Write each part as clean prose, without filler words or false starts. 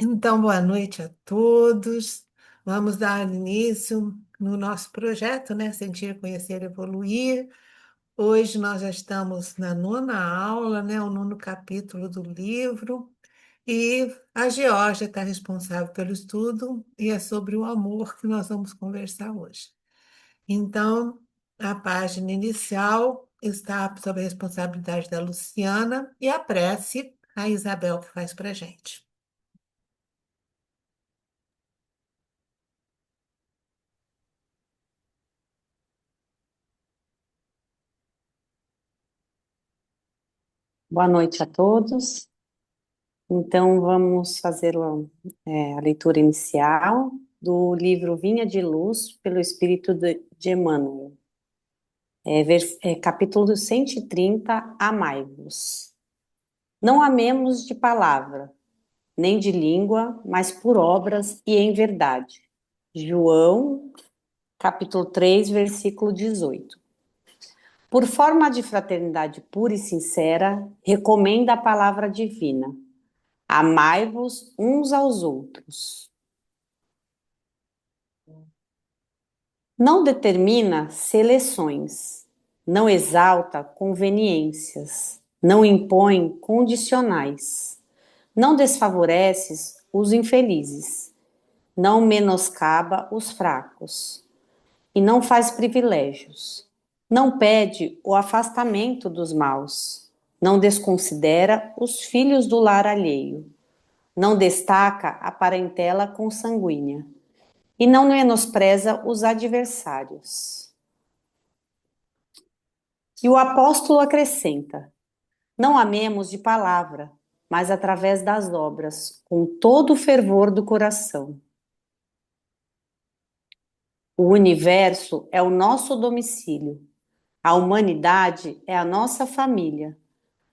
Então, boa noite a todos. Vamos dar início no nosso projeto, né? Sentir, conhecer, evoluir. Hoje nós já estamos na nona aula, né? O nono capítulo do livro. E a Geórgia está responsável pelo estudo e é sobre o amor que nós vamos conversar hoje. Então, a página inicial está sob a responsabilidade da Luciana e a prece, a Isabel que faz para a gente. Boa noite a todos. Então, vamos fazer a leitura inicial do livro Vinha de Luz, pelo Espírito de Emmanuel. Capítulo 130, Amai-vos. Não amemos de palavra, nem de língua, mas por obras e em verdade. João, capítulo 3, versículo 18. Por forma de fraternidade pura e sincera, recomenda a palavra divina. Amai-vos uns aos outros. Não determina seleções, não exalta conveniências, não impõe condicionais, não desfavorece os infelizes, não menoscaba os fracos e não faz privilégios, não pede o afastamento dos maus, não desconsidera os filhos do lar alheio, não destaca a parentela consanguínea e não menospreza os adversários. E o apóstolo acrescenta: não amemos de palavra, mas através das obras, com todo o fervor do coração. O universo é o nosso domicílio, a humanidade é a nossa família.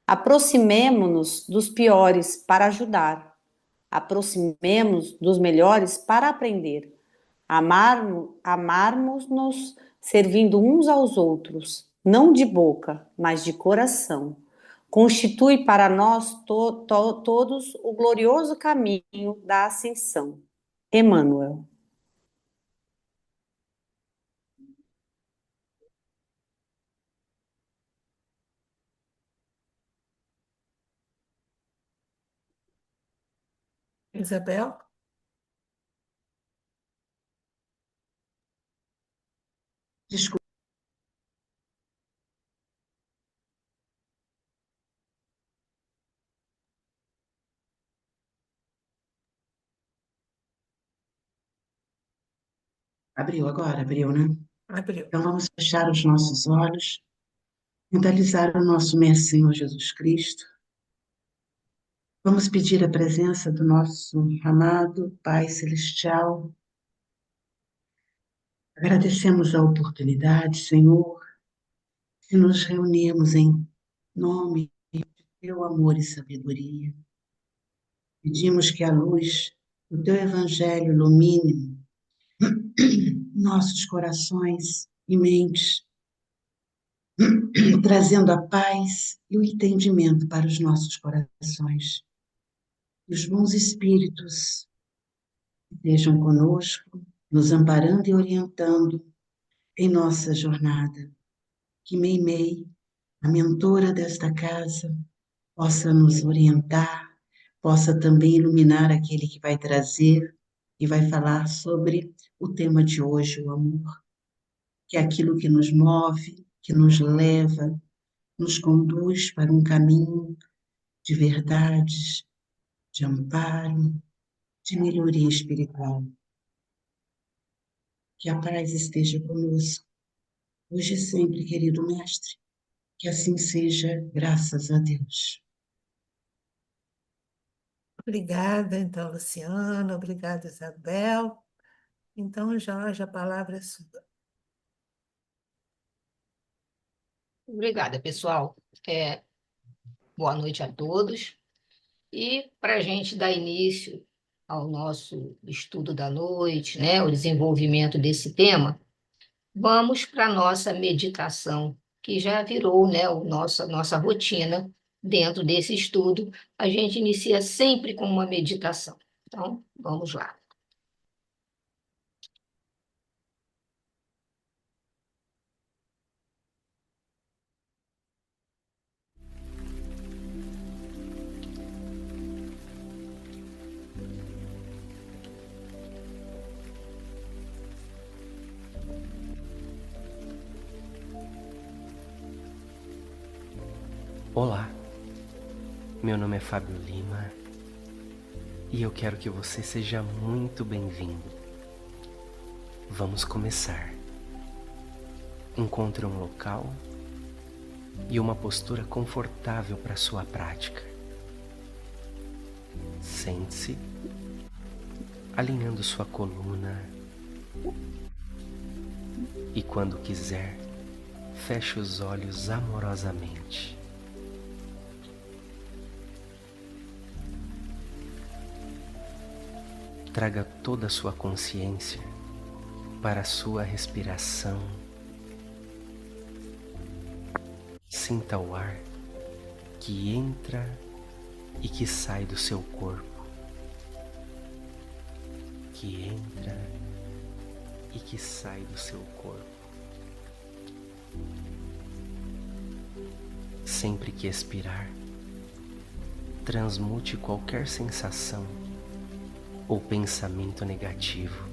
Aproximemo-nos dos piores para ajudar, aproximemo-nos dos melhores para aprender. Amarmos-nos servindo uns aos outros, não de boca, mas de coração. Constitui para nós todos o glorioso caminho da ascensão. Emmanuel. Isabel? Desculpa, abriu agora, abriu, né? Abriu. Então vamos fechar os nossos olhos, mentalizar o nosso Mestre Senhor Jesus Cristo. Vamos pedir a presença do nosso amado Pai Celestial. Agradecemos a oportunidade, Senhor, de nos reunirmos em nome de teu amor e sabedoria. Pedimos que a luz do teu Evangelho ilumine nossos corações e mentes, trazendo a paz e o entendimento para os nossos corações. Que os bons espíritos estejam conosco, nos amparando e orientando em nossa jornada. Que Meimei, a mentora desta casa, possa nos orientar, possa também iluminar aquele que vai trazer e vai falar sobre o tema de hoje, o amor, que é aquilo que nos move, que nos leva, nos conduz para um caminho de verdades, de amparo, de melhoria espiritual. Que a paz esteja conosco, hoje e sempre, querido Mestre. Que assim seja, graças a Deus. Obrigada, então, Luciana. Obrigada, Isabel. Então, Jorge, a palavra é sua. Obrigada, pessoal. É, Boa noite a todos. E para a gente dar início ao nosso estudo da noite, né, o desenvolvimento desse tema, vamos para a nossa meditação, que já virou, né, nossa rotina dentro desse estudo. A gente inicia sempre com uma meditação. Então, vamos lá. Olá, meu nome é Fábio Lima e eu quero que você seja muito bem-vindo. Vamos começar. Encontre um local e uma postura confortável para sua prática. Sente-se, alinhando sua coluna e, quando quiser, feche os olhos amorosamente. Traga toda a sua consciência para a sua respiração. Sinta o ar que entra e que sai do seu corpo. Que entra e que sai do seu corpo. Sempre que expirar, transmute qualquer sensação ou pensamento negativo.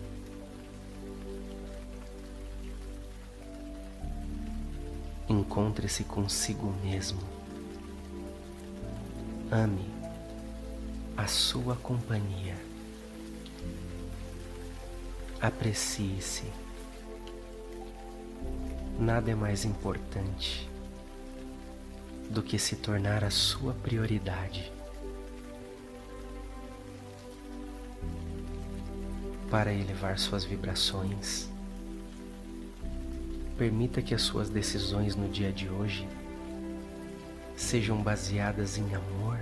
Encontre-se consigo mesmo. Ame a sua companhia. Aprecie-se. Nada é mais importante do que se tornar a sua prioridade. Para elevar suas vibrações, permita que as suas decisões no dia de hoje sejam baseadas em amor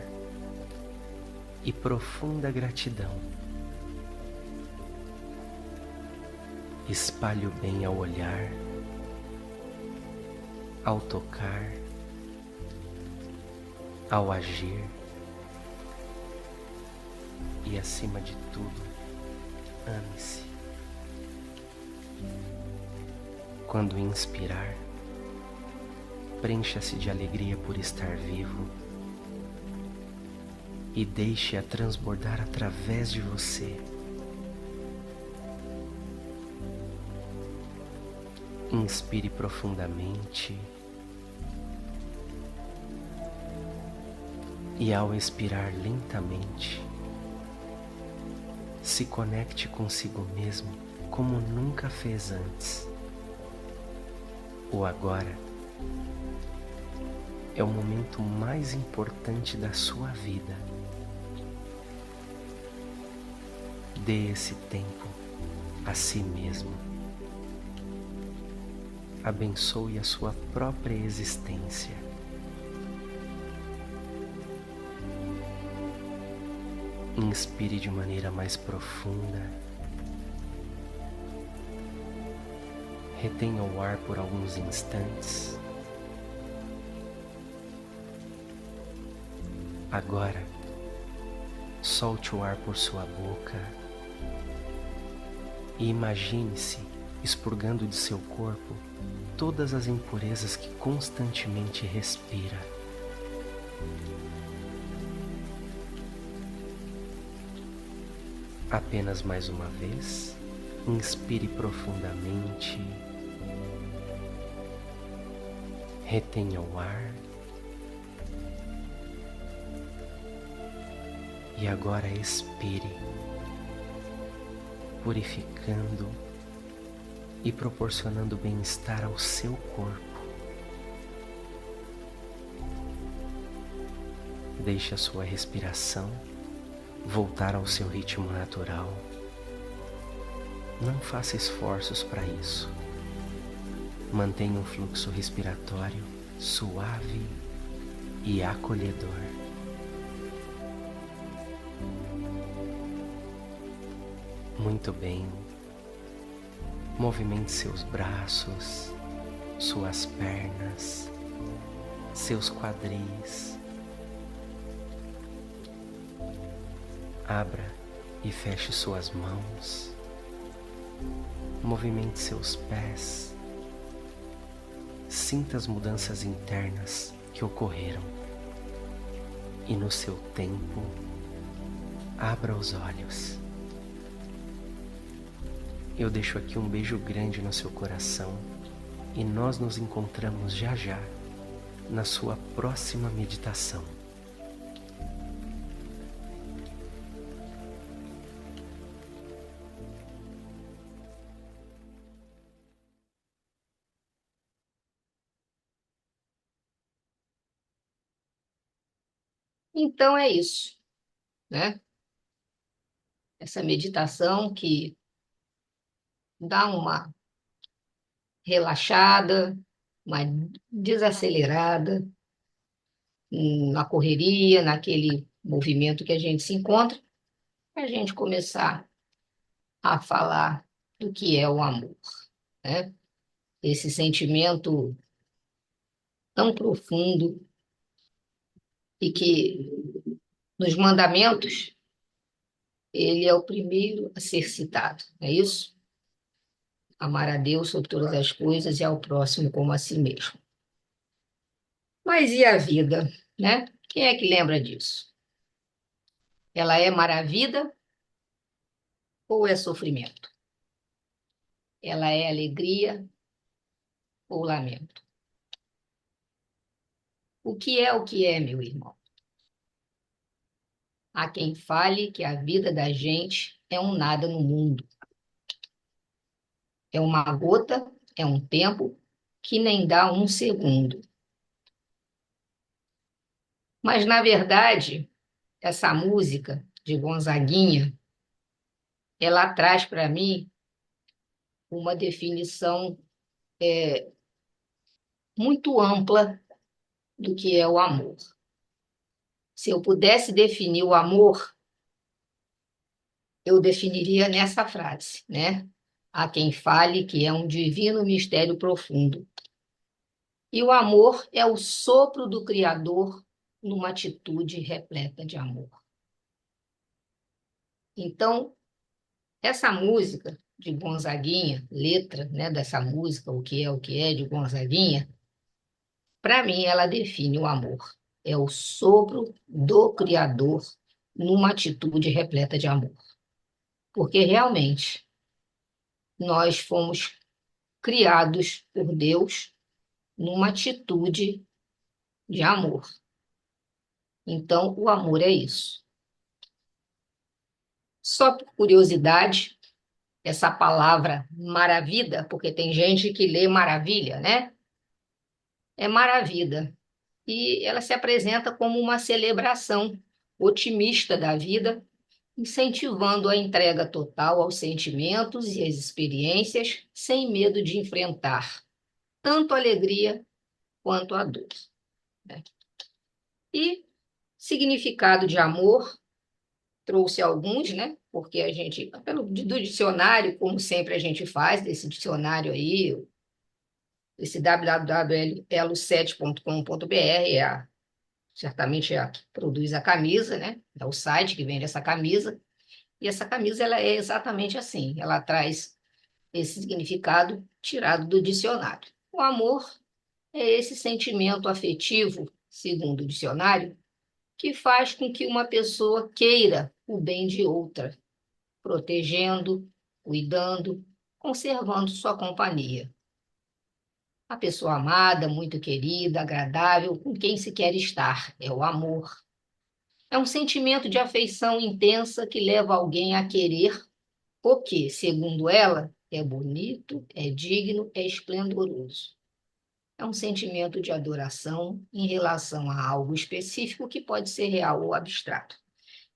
e profunda gratidão. Espalhe o bem ao olhar, ao tocar, ao agir e, acima de tudo, ame-se. Quando inspirar, preencha-se de alegria por estar vivo e deixe-a transbordar através de você. Inspire profundamente e, ao expirar lentamente, se conecte consigo mesmo como nunca fez antes. O agora é o momento mais importante da sua vida. Dê esse tempo a si mesmo. Abençoe a sua própria existência. Inspire de maneira mais profunda. Retenha o ar por alguns instantes. Agora, solte o ar por sua boca e imagine-se expurgando de seu corpo todas as impurezas que constantemente respira. Apenas mais uma vez, inspire profundamente, retenha o ar e agora expire, purificando e proporcionando bem-estar ao seu corpo. Deixe a sua respiração voltar ao seu ritmo natural. Não faça esforços para isso. Mantenha um fluxo respiratório suave e acolhedor. Muito bem. Movimente seus braços, suas pernas, seus quadris. Abra e feche suas mãos, movimente seus pés, sinta as mudanças internas que ocorreram e no seu tempo, abra os olhos. Eu deixo aqui um beijo grande no seu coração e nós nos encontramos já já na sua próxima meditação. Então é isso, né? Essa meditação que dá uma relaxada, uma desacelerada na correria, naquele movimento que a gente se encontra, para a gente começar a falar do que é o amor, né? Esse sentimento tão profundo e que nos mandamentos ele é o primeiro a ser citado, não é isso? Amar a Deus sobre todas as coisas e ao próximo como a si mesmo. Mas e a vida, né? Quem é que lembra disso? Ela é maravilha ou é sofrimento? Ela é alegria ou lamento? O que é, meu irmão? Há quem fale que a vida da gente é um nada no mundo. É uma gota, é um tempo que nem dá um segundo. Mas, na verdade, essa música de Gonzaguinha, ela traz para mim uma definição muito ampla do que é o amor. Se eu pudesse definir o amor, eu definiria nessa frase, né? Há quem fale que é um divino mistério profundo. E o amor é o sopro do Criador numa atitude repleta de amor. Então, essa música de Gonzaguinha, letra, né, dessa música, o que é de Gonzaguinha, para mim ela define o amor. É o sopro do Criador numa atitude repleta de amor. Porque realmente nós fomos criados por Deus numa atitude de amor. Então, o amor é isso. Só por curiosidade, essa palavra maravilha, porque tem gente que lê maravilha, né? É maravilha. E ela se apresenta como uma celebração otimista da vida, incentivando a entrega total aos sentimentos e às experiências, sem medo de enfrentar tanto a alegria quanto a dor, né? E significado de amor, trouxe alguns, né? Porque a gente, do dicionário, como sempre a gente faz, desse dicionário aí, esse www.elo7.com.br, certamente é a que produz a camisa, né? É o site que vende essa camisa. E essa camisa ela é exatamente assim, ela traz esse significado tirado do dicionário. O amor é esse sentimento afetivo, segundo o dicionário, que faz com que uma pessoa queira o bem de outra, protegendo, cuidando, conservando sua companhia. A pessoa amada, muito querida, agradável, com quem se quer estar, é o amor. É um sentimento de afeição intensa que leva alguém a querer o que, segundo ela, é bonito, é digno, é esplendoroso. É um sentimento de adoração em relação a algo específico que pode ser real ou abstrato.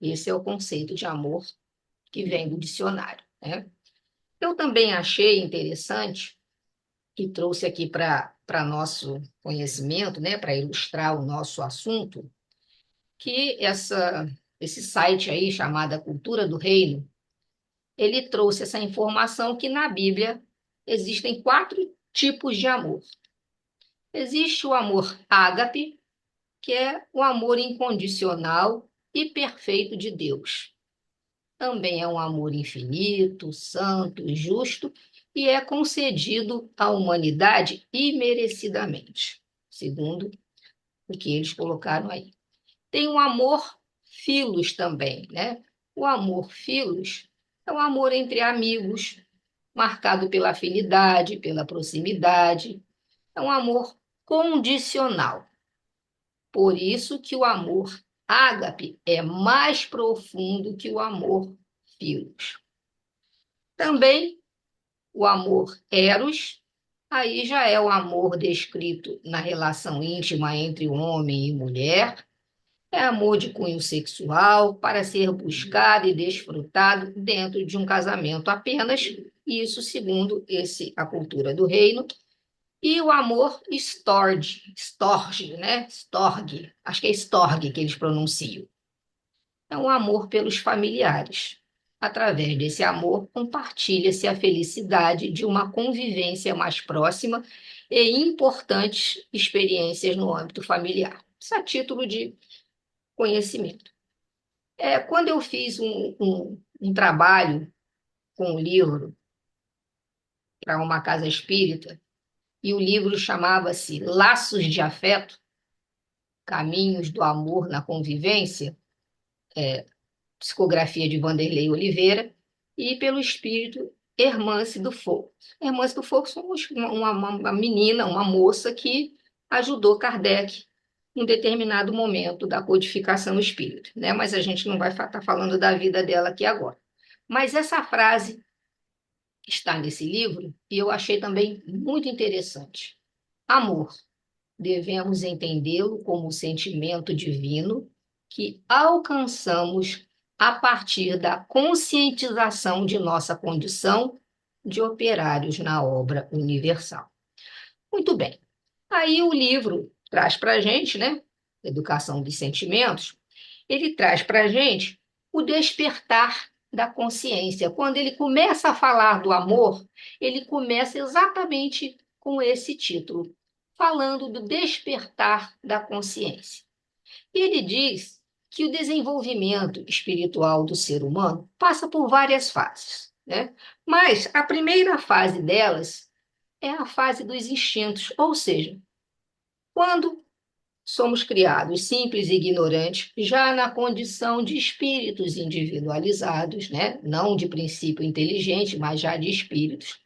Esse é o conceito de amor que vem do dicionário, né? Eu também achei interessante e trouxe aqui para nosso conhecimento, né, para ilustrar o nosso assunto, que esse site aí chamado Cultura do Reino, ele trouxe essa informação que na Bíblia existem 4 tipos de amor. Existe o amor ágape, que é o amor incondicional e perfeito de Deus. também é um amor infinito, santo, justo e é concedido à humanidade imerecidamente, segundo o que eles colocaram aí. Tem o amor filos também, né? O amor filos é o amor entre amigos, marcado pela afinidade, pela proximidade. É um amor condicional. Por isso que o amor ágape é mais profundo que o amor filos. Também o amor eros, aí já é o amor descrito na relação íntima entre homem e mulher. É amor de cunho sexual para ser buscado e desfrutado dentro de um casamento apenas, isso segundo a cultura do reino. E o amor storge, né? Storge, acho que é storge que eles pronunciam. É um amor pelos familiares. Através desse amor, compartilha-se a felicidade de uma convivência mais próxima e importantes experiências no âmbito familiar. Isso a título de conhecimento. Quando eu fiz um trabalho com um livro para uma casa espírita, e o livro chamava-se Laços de Afeto, Caminhos do Amor na Convivência, psicografia de Vanderlei Oliveira, e pelo espírito Hermance do Fogo. Hermance do Fogo somos uma menina, uma moça que ajudou Kardec em um determinado momento da codificação espírita, né? Mas a gente não vai estar falando da vida dela aqui agora. Mas essa frase está nesse livro e eu achei também muito interessante. Amor, devemos entendê-lo como um sentimento divino que alcançamos a partir da conscientização de nossa condição de operários na obra universal. Muito bem. Aí o livro traz para a gente, né? Educação dos Sentimentos, ele traz para a gente o despertar da consciência. Quando ele começa a falar do amor, ele começa exatamente com esse título, falando do despertar da consciência. E ele diz que o desenvolvimento espiritual do ser humano passa por várias fases, né? Mas a primeira fase delas é a fase dos instintos, ou seja, quando somos criados simples e ignorantes, já na condição de espíritos individualizados, né? Não de princípio inteligente, mas já de espíritos.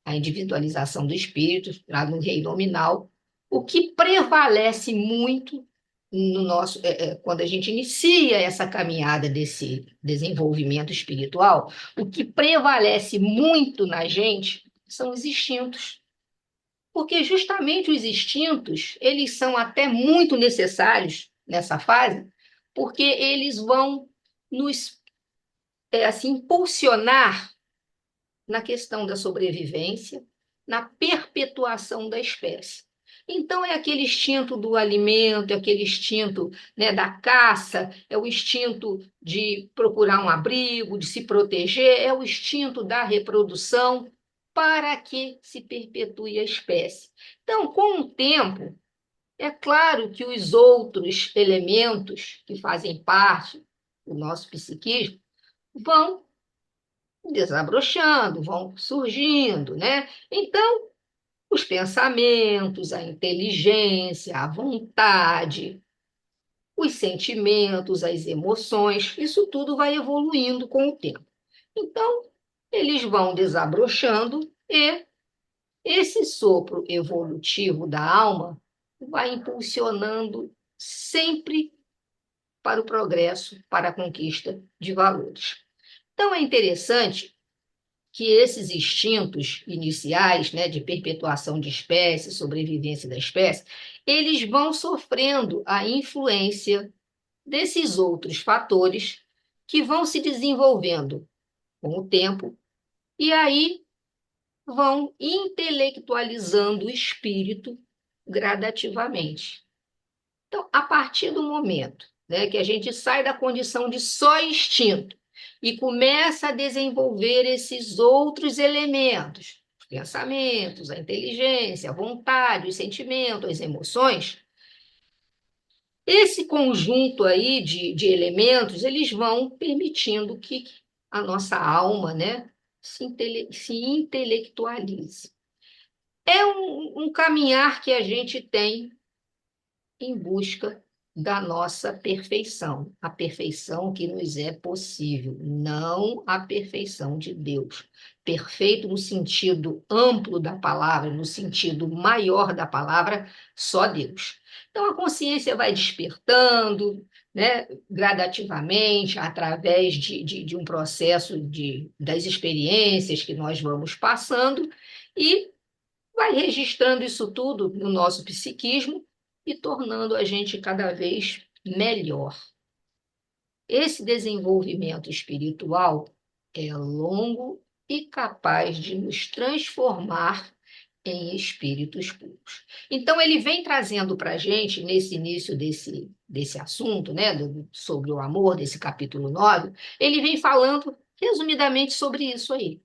A individualização do espírito, lá no reino nominal, o que prevalece muito no nosso, quando a gente inicia essa caminhada desse desenvolvimento espiritual, o que prevalece muito na gente são os instintos, porque justamente os instintos, eles são até muito necessários nessa fase, porque eles vão nos assim, impulsionar na questão da sobrevivência, na perpetuação da espécie. Então, é aquele instinto do alimento, é aquele instinto, né, da caça, é o instinto de procurar um abrigo, de se proteger, é o instinto da reprodução, para que se perpetue a espécie. Então, com o tempo, é claro que os outros elementos que fazem parte do nosso psiquismo vão desabrochando, vão surgindo, né? Então, os pensamentos, a inteligência, a vontade, os sentimentos, as emoções, isso tudo vai evoluindo com o tempo. Então, eles vão desabrochando e esse sopro evolutivo da alma vai impulsionando sempre para o progresso, para a conquista de valores. Então, é interessante que esses instintos iniciais, né, de perpetuação de espécie, sobrevivência da espécie, eles vão sofrendo a influência desses outros fatores que vão se desenvolvendo com o tempo e aí vão intelectualizando o espírito gradativamente. Então, a partir do momento, né, que a gente sai da condição de só instinto e começa a desenvolver esses outros elementos, os pensamentos, a inteligência, a vontade, os sentimentos, as emoções, Esse conjunto aí de elementos, eles vão permitindo que a nossa alma, né, se intelectualize. É um caminhar que a gente tem em busca da nossa perfeição, a perfeição que nos é possível, não a perfeição de Deus. Perfeito no sentido amplo da palavra, no sentido maior da palavra, só Deus. Então a consciência vai despertando, né, gradativamente, através de um processo das experiências que nós vamos passando, e vai registrando isso tudo no nosso psiquismo e tornando a gente cada vez melhor. Esse desenvolvimento espiritual é longo e capaz de nos transformar em espíritos puros. Então, ele vem trazendo para a gente, nesse início desse assunto, né, sobre o amor, desse capítulo 9, ele vem falando resumidamente sobre isso aí,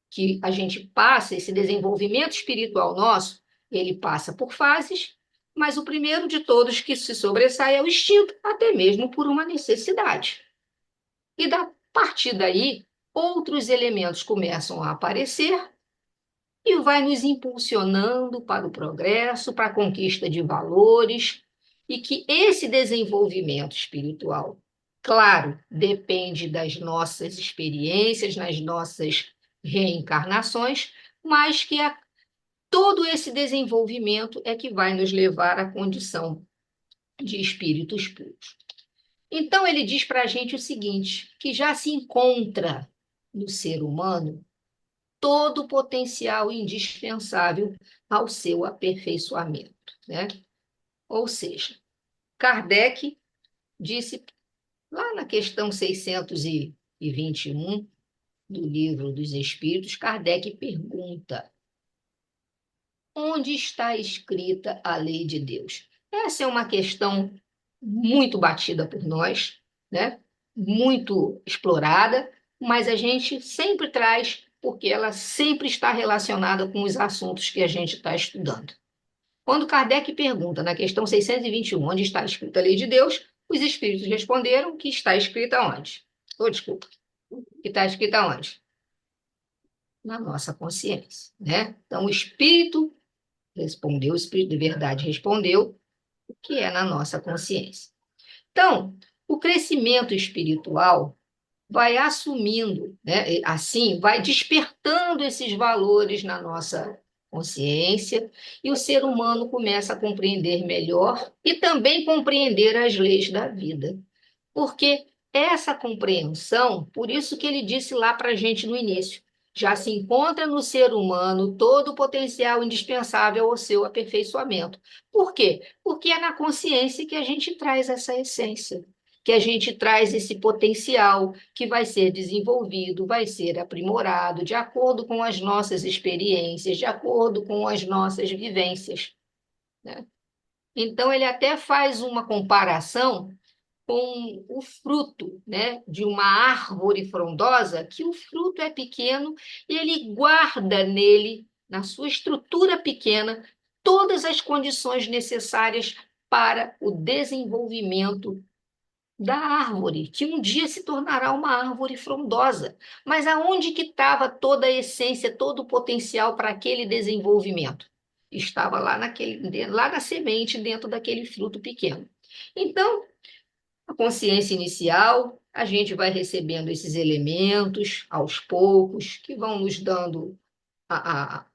que a gente passa, esse desenvolvimento espiritual nosso, ele passa por fases, mas o primeiro de todos que se sobressai é o instinto, até mesmo por uma necessidade. E da partir daí, outros elementos começam a aparecer e vai nos impulsionando para o progresso, para a conquista de valores, e que esse desenvolvimento espiritual, claro, depende das nossas experiências, nas nossas reencarnações, mas que todo esse desenvolvimento é que vai nos levar à condição de espíritos puros. Então, ele diz para a gente o seguinte, que já se encontra no ser humano todo o potencial indispensável ao seu aperfeiçoamento, né? Ou seja, Kardec disse lá na questão 621 do Livro dos Espíritos, Kardec pergunta: onde está escrita a lei de Deus? Essa é uma questão muito batida por nós, né? Muito explorada, mas a gente sempre traz, porque ela sempre está relacionada com os assuntos que a gente está estudando. Quando Kardec pergunta, na questão 621, onde está escrita a lei de Deus, os espíritos responderam que está escrita onde? Oh, desculpa. Que está escrita onde? Na nossa consciência, né? Então, o espírito respondeu, o espírito de verdade respondeu, o que é na nossa consciência. Então, o crescimento espiritual vai assumindo, né? Assim, vai despertando esses valores na nossa consciência e o ser humano começa a compreender melhor e também compreender as leis da vida. Porque essa compreensão, por isso que ele disse lá para a gente no início, já se encontra no ser humano todo o potencial indispensável ao seu aperfeiçoamento. Por quê? Porque é na consciência que a gente traz essa essência, que a gente traz esse potencial que vai ser desenvolvido, vai ser aprimorado de acordo com as nossas experiências, de acordo com as nossas vivências, né? Então, ele até faz uma comparação com o fruto, né, de uma árvore frondosa, que o fruto é pequeno e ele guarda nele, na sua estrutura pequena, todas as condições necessárias para o desenvolvimento da árvore, que um dia se tornará uma árvore frondosa. Mas aonde que estava toda a essência, todo o potencial para aquele desenvolvimento? Estava lá na semente, dentro daquele fruto pequeno. Então, a consciência inicial, a gente vai recebendo esses elementos aos poucos, que vão nos dando a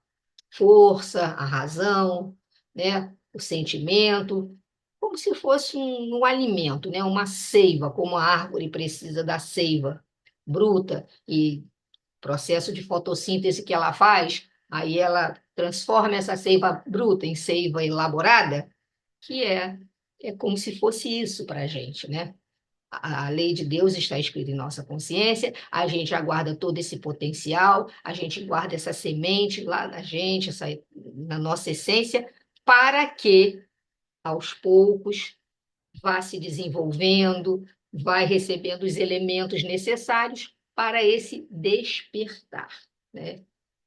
força, a razão, né? O sentimento, como se fosse um alimento, né? Uma seiva, como a árvore precisa da seiva bruta e processo de fotossíntese que ela faz, aí ela transforma essa seiva bruta em seiva elaborada, que é como se fosse isso para a gente, né? A lei de Deus está escrita em nossa consciência, a gente aguarda todo esse potencial, a gente guarda essa semente lá na gente, na nossa essência, para que, aos poucos, vá se desenvolvendo, vai recebendo os elementos necessários para esse despertar, né?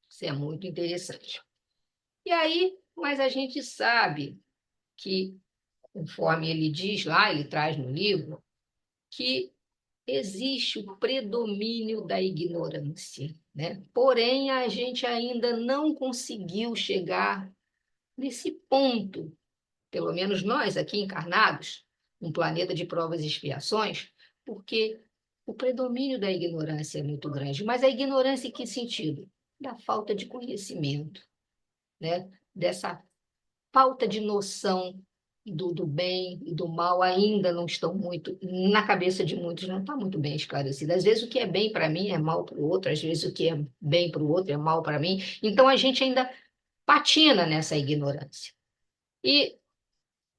Isso é muito interessante. E aí, mas a gente sabe que conforme ele diz lá, ele traz no livro, que existe o predomínio da ignorância, né? Porém, a gente ainda não conseguiu chegar nesse ponto, pelo menos nós aqui encarnados, um planeta de provas e expiações, porque o predomínio da ignorância é muito grande. Mas a ignorância em que sentido? Da falta de conhecimento, né? Dessa falta de noção do bem e do mal ainda não estão muito, na cabeça de muitos, não está muito bem esclarecida. Às vezes o que é bem para mim é mal para o outro, às vezes o que é bem para o outro é mal para mim. Então a gente ainda patina nessa ignorância. E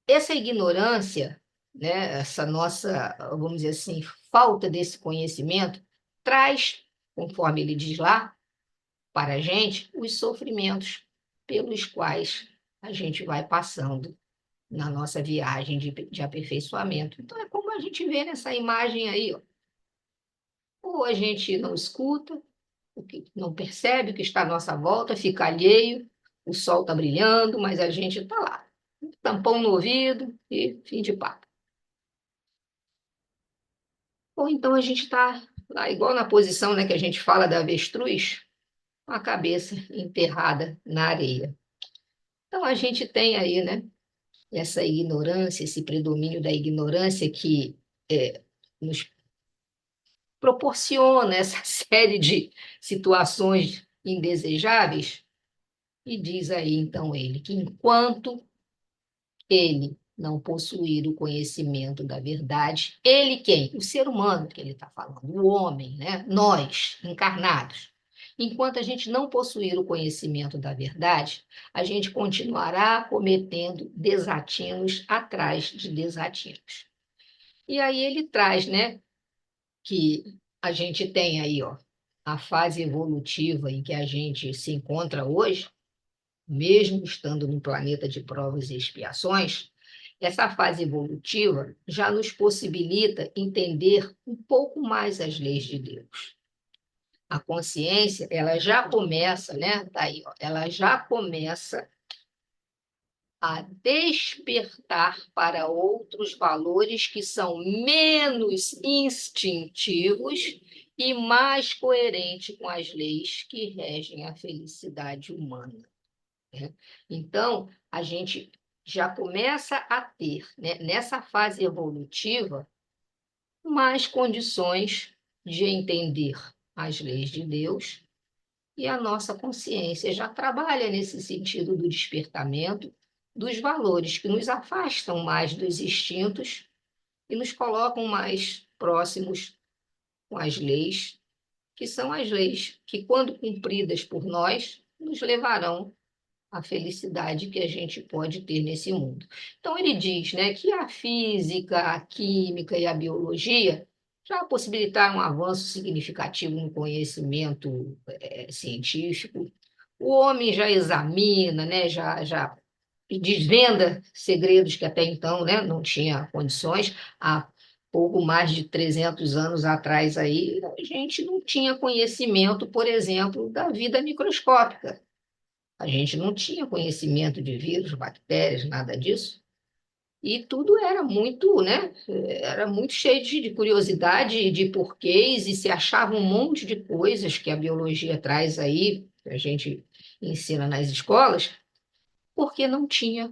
essa ignorância, né, essa nossa, vamos dizer assim, falta desse conhecimento, traz, conforme ele diz lá, para a gente, os sofrimentos pelos quais a gente vai passando na nossa viagem de aperfeiçoamento. Então, é como a gente vê nessa imagem aí, ó. Ou a gente não escuta, o que não percebe o que está à nossa volta, fica alheio, o sol está brilhando, mas a gente está lá, tampão no ouvido e fim de papo. Ou então a gente está lá, igual na posição, né, que a gente fala da avestruz, com a cabeça enterrada na areia. Então a gente tem aí, né, essa ignorância, esse predomínio da ignorância que nos proporciona essa série de situações indesejáveis. E diz aí, então, ele, que enquanto ele não possuir o conhecimento da verdade, ele quem? O ser humano que ele está falando, o homem, né? Nós, encarnados. Enquanto a gente não possuir o conhecimento da verdade, a gente continuará cometendo desatinos atrás de desatinos. E aí ele traz, né, que a gente tem aí, ó, a fase evolutiva em que a gente se encontra hoje, mesmo estando num planeta de provas e expiações, essa fase evolutiva já nos possibilita entender um pouco mais as leis de Deus. A consciência, ela já começa, né? Tá aí, ó, ela já começa a despertar para outros valores que são menos instintivos e mais coerentes com as leis que regem a felicidade humana, né? Então, a gente já começa a ter, né, nessa fase evolutiva, mais condições de entender as leis de Deus, e a nossa consciência já trabalha nesse sentido do despertamento dos valores que nos afastam mais dos instintos e nos colocam mais próximos com as leis, que são as leis que, quando cumpridas por nós, nos levarão à felicidade que a gente pode ter nesse mundo. Então, ele diz, né, que a física, a química e a biologia já possibilitaram um avanço significativo no conhecimento científico. O homem já examina, né, já desvenda segredos que até então, né, não tinha condições. Há pouco mais de 300 anos atrás aí, a gente não tinha conhecimento, por exemplo, da vida microscópica. A gente não tinha conhecimento de vírus, bactérias, nada disso. E tudo era muito, né? Era muito cheio de curiosidade, de porquês, e se achava um monte de coisas que a biologia traz aí, que a gente ensina nas escolas, porque não tinha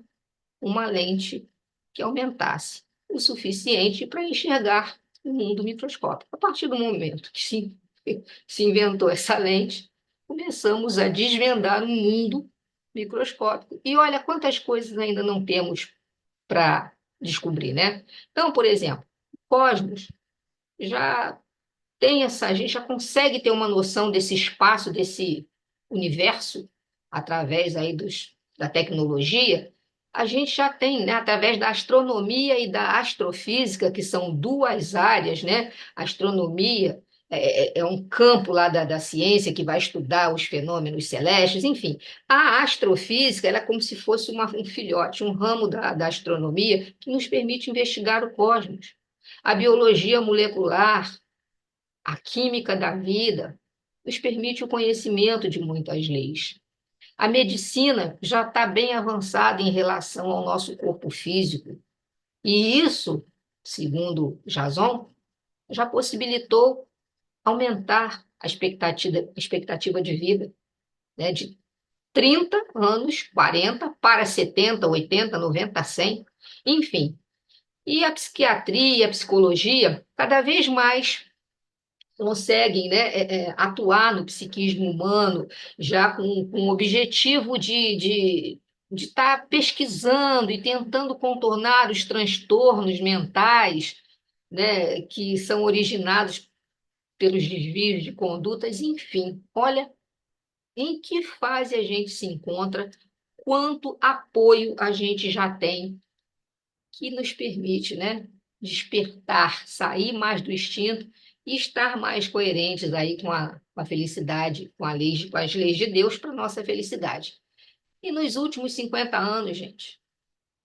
uma lente que aumentasse o suficiente para enxergar o mundo microscópico. A partir do momento que se inventou essa lente, começamos a desvendar o mundo microscópico. E olha quantas coisas ainda não temos para descobrir, né? Então, por exemplo, o cosmos já tem essa, a gente já consegue ter uma noção desse espaço, desse universo, através aí da tecnologia. A gente já tem, né, através da astronomia e da astrofísica, que são duas áreas, né? A astronomia é um campo lá da ciência que vai estudar os fenômenos celestes, enfim. A astrofísica ela é como se fosse um filhote, um ramo da astronomia que nos permite investigar o cosmos. A biologia molecular, a química da vida, nos permite o conhecimento de muitas leis. A medicina já está bem avançada em relação ao nosso corpo físico. E isso, segundo Jason, já possibilitou aumentar a expectativa de vida, né, de 30 anos, 40, para 70, 80, 90, 100, enfim. E a psiquiatria, a psicologia, cada vez mais conseguem, né, atuar no psiquismo humano, já com o objetivo de estar pesquisando e tentando contornar os transtornos mentais, né, que são originados pelos desvios de condutas, enfim. Olha em que fase a gente se encontra, quanto apoio a gente já tem que nos permite, né, despertar, sair mais do instinto e estar mais coerentes aí com a felicidade, com as leis de Deus para nossa felicidade. E nos últimos 50 anos, gente,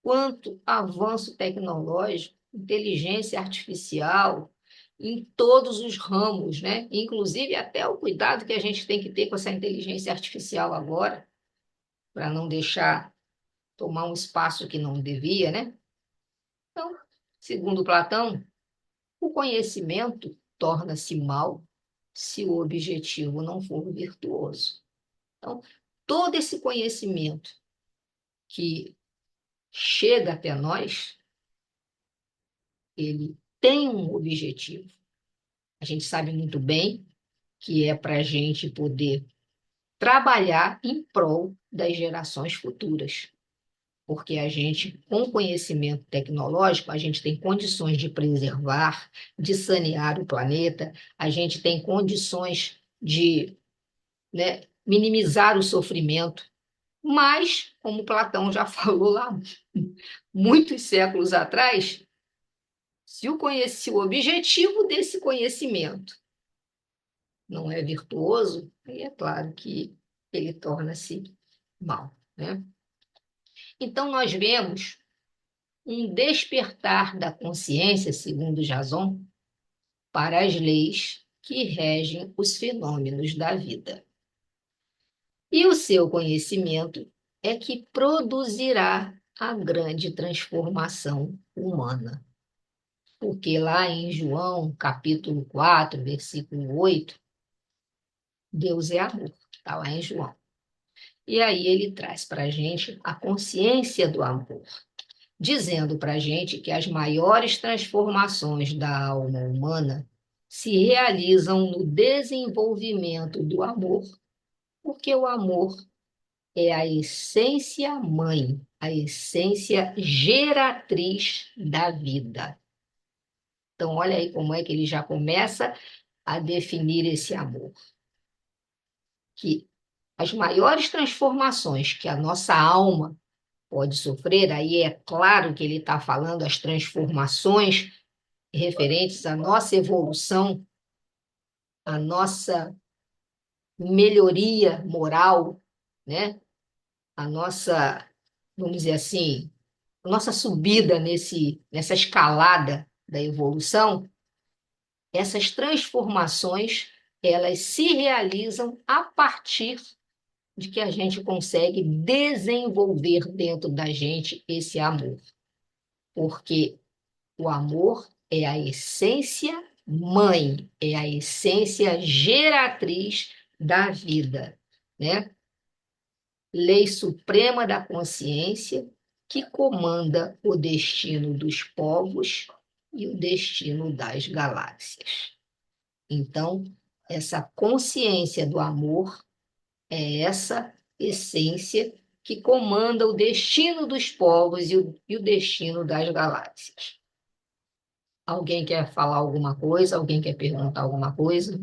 quanto avanço tecnológico, inteligência artificial, em todos os ramos, né? Inclusive até o cuidado que a gente tem que ter com essa inteligência artificial agora, para não deixar tomar um espaço que não devia, né? Então, segundo Platão, o conhecimento torna-se mal se o objetivo não for virtuoso. Então, todo esse conhecimento que chega até nós, ele tem um objetivo. A gente sabe muito bem que é para a gente poder trabalhar em prol das gerações futuras. Porque a gente, com conhecimento tecnológico, a gente tem condições de preservar, de sanear o planeta, a gente tem condições de, né, minimizar o sofrimento, mas, como Platão já falou lá muitos séculos atrás, se o objetivo desse conhecimento não é virtuoso, aí é claro que ele torna-se mal, né? Então, nós vemos um despertar da consciência, segundo Jason, para as leis que regem os fenômenos da vida. E o seu conhecimento é que produzirá a grande transformação humana. Porque lá em João, capítulo 4, versículo 8, Deus é amor, está lá em João. E aí ele traz para a gente a consciência do amor, dizendo para a gente que as maiores transformações da alma humana se realizam no desenvolvimento do amor, porque o amor é a essência mãe, a essência geratriz da vida. Então, olha aí como é que ele já começa a definir esse amor. Que as maiores transformações que a nossa alma pode sofrer, aí é claro que ele está falando as transformações referentes à nossa evolução, à nossa melhoria moral, né? A nossa, vamos dizer assim, a nossa subida nessa escalada da evolução, essas transformações, elas se realizam a partir de que a gente consegue desenvolver dentro da gente esse amor. Porque o amor é a essência mãe, é a essência geratriz da vida, né? Lei suprema da consciência que comanda o destino dos povos e o destino das galáxias. Então, essa consciência do amor é essa essência que comanda o destino dos povos e o destino das galáxias. Alguém quer falar alguma coisa? Alguém quer perguntar alguma coisa?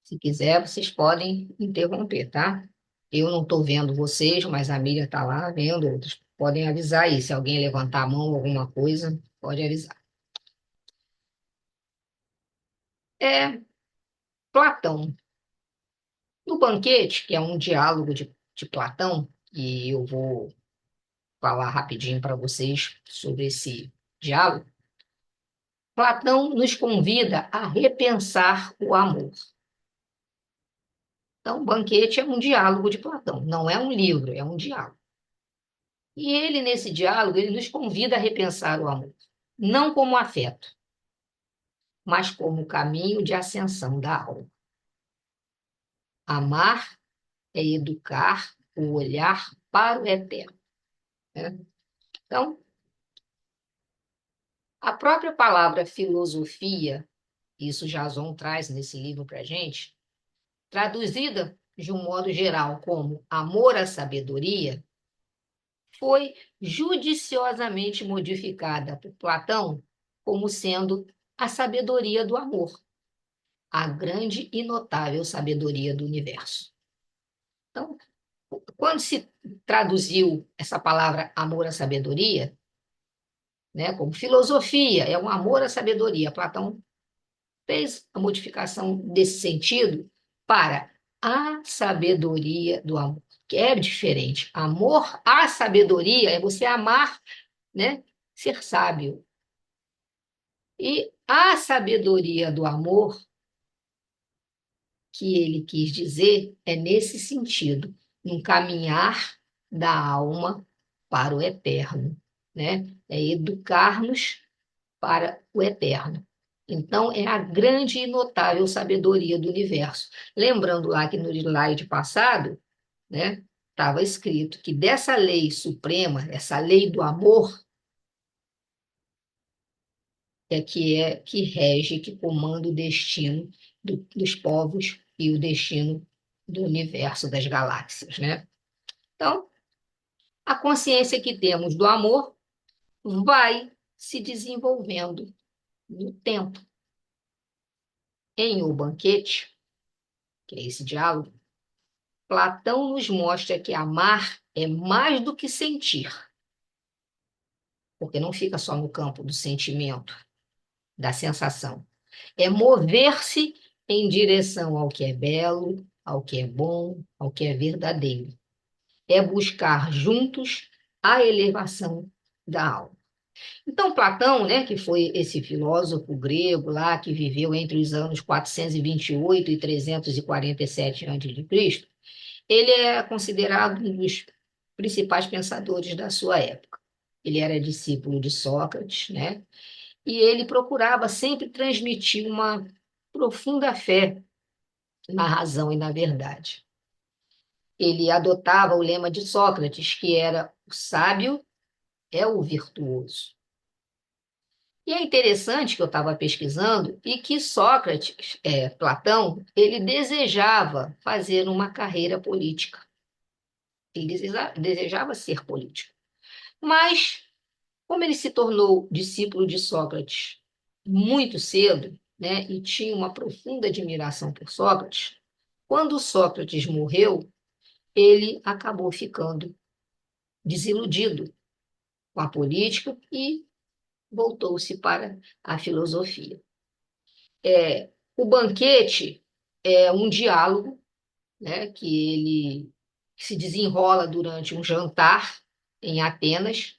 Se quiser, vocês podem interromper, tá? Eu não estou vendo vocês, mas a Miriam está lá vendo. Outros podem avisar aí. Se alguém levantar a mão ou alguma coisa, pode avisar. É Platão. No banquete, que é um diálogo de Platão, e eu vou falar rapidinho para vocês sobre esse diálogo, Platão nos convida a repensar o amor. Então, o banquete é um diálogo de Platão, não é um livro, é um diálogo. E ele, nesse diálogo, ele nos convida a repensar o amor, não como afeto, mas como caminho de ascensão da alma. Amar é educar o olhar para o eterno, né? Então, a própria palavra filosofia, isso Jason traz nesse livro para a gente, traduzida de um modo geral como amor à sabedoria, foi judiciosamente modificada por Platão como sendo a sabedoria do amor, a grande e notável sabedoria do universo. Então, quando se traduziu essa palavra amor à sabedoria, né, como filosofia, é um amor à sabedoria, Platão fez a modificação desse sentido para a sabedoria do amor, que é diferente. Amor à sabedoria é você amar, né, ser sábio. E a sabedoria do amor, que ele quis dizer, é nesse sentido, um caminhar da alma para o eterno, né? É educar-nos para o eterno. Então, é a grande e notável sabedoria do universo. Lembrando lá que no slide passado, né, estava escrito que dessa lei suprema, essa lei do amor, é que rege, que comanda o destino dos povos e o destino do universo, das galáxias, né? Então, a consciência que temos do amor vai se desenvolvendo no tempo. Em O Banquete, que é esse diálogo, Platão nos mostra que amar é mais do que sentir, porque não fica só no campo do sentimento, da sensação. É mover-se em direção ao que é belo, ao que é bom, ao que é verdadeiro. É buscar juntos a elevação da alma. Então, Platão, né, que foi esse filósofo grego lá, que viveu entre os anos 428 e 347 a.C., ele é considerado um dos principais pensadores da sua época. Ele era discípulo de Sócrates, né? E ele procurava sempre transmitir uma profunda fé na razão e na verdade. Ele adotava o lema de Sócrates, que era: o sábio é o virtuoso. E é interessante que eu estava pesquisando e que Sócrates, Platão, ele desejava fazer uma carreira política. Ele desejava ser político. Mas, como ele se tornou discípulo de Sócrates muito cedo, né, e tinha uma profunda admiração por Sócrates, quando Sócrates morreu, ele acabou ficando desiludido com a política e voltou-se para a filosofia. O banquete é um diálogo, né, que ele se desenrola durante um jantar em Atenas,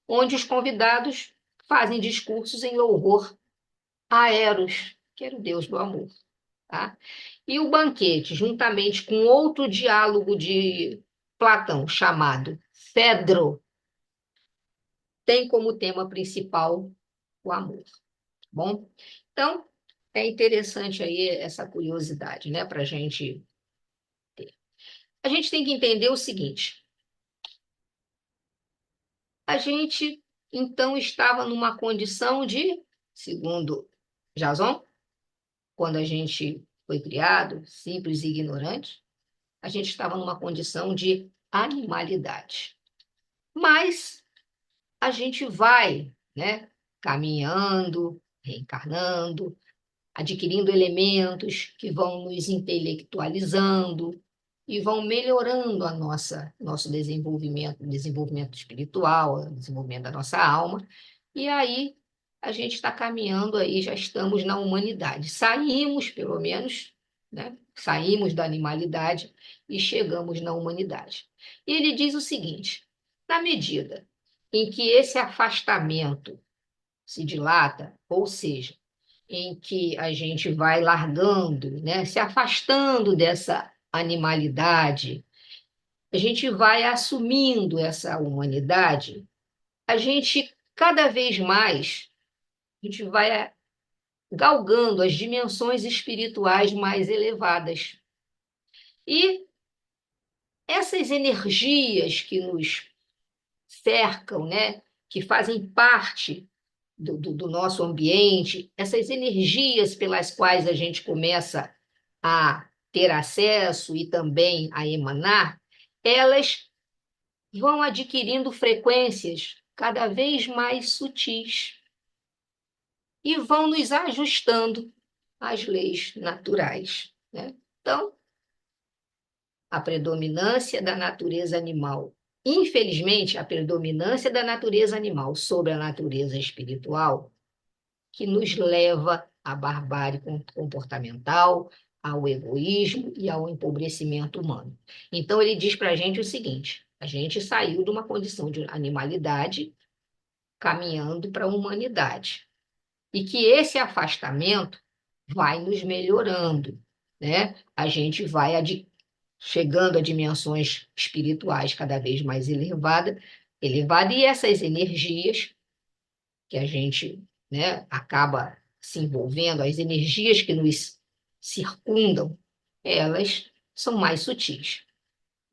onde os convidados fazem discursos em louvor a Eros, que era o deus do amor. Tá? E o banquete, juntamente com outro diálogo de Platão, chamado Fedro, tem como tema principal o amor. Tá bom? Então, é interessante aí essa curiosidade, né, para a gente ter. A gente tem que entender o seguinte: a gente, então, estava numa condição de, segundo Jason, quando a gente foi criado, simples e ignorante, a gente estava numa condição de animalidade. Mas a gente vai, né, caminhando, reencarnando, adquirindo elementos que vão nos intelectualizando e vão melhorando a nosso desenvolvimento espiritual, desenvolvimento da nossa alma. E aí a gente está caminhando aí, já estamos na humanidade. Saímos, pelo menos, né? Saímos da animalidade e chegamos na humanidade. E ele diz o seguinte: na medida em que esse afastamento se dilata, ou seja, em que a gente vai largando, né, se afastando dessa animalidade, a gente vai assumindo essa humanidade, a gente cada vez mais, a gente vai galgando as dimensões espirituais mais elevadas. E essas energias que nos cercam, né, que fazem parte do nosso ambiente, essas energias pelas quais a gente começa a ter acesso e também a emanar, elas vão adquirindo frequências cada vez mais sutis e vão nos ajustando às leis naturais, né? Então, a predominância da natureza animal. Infelizmente, a predominância da natureza animal sobre a natureza espiritual que nos leva à barbárie comportamental, ao egoísmo e ao empobrecimento humano. Então, ele diz para a gente o seguinte: a gente saiu de uma condição de animalidade caminhando para a humanidade. E que esse afastamento vai nos melhorando, né? A gente vai chegando a dimensões espirituais cada vez mais elevadas, e essas energias que a gente, né, acaba se envolvendo, as energias que nos circundam, elas são mais sutis.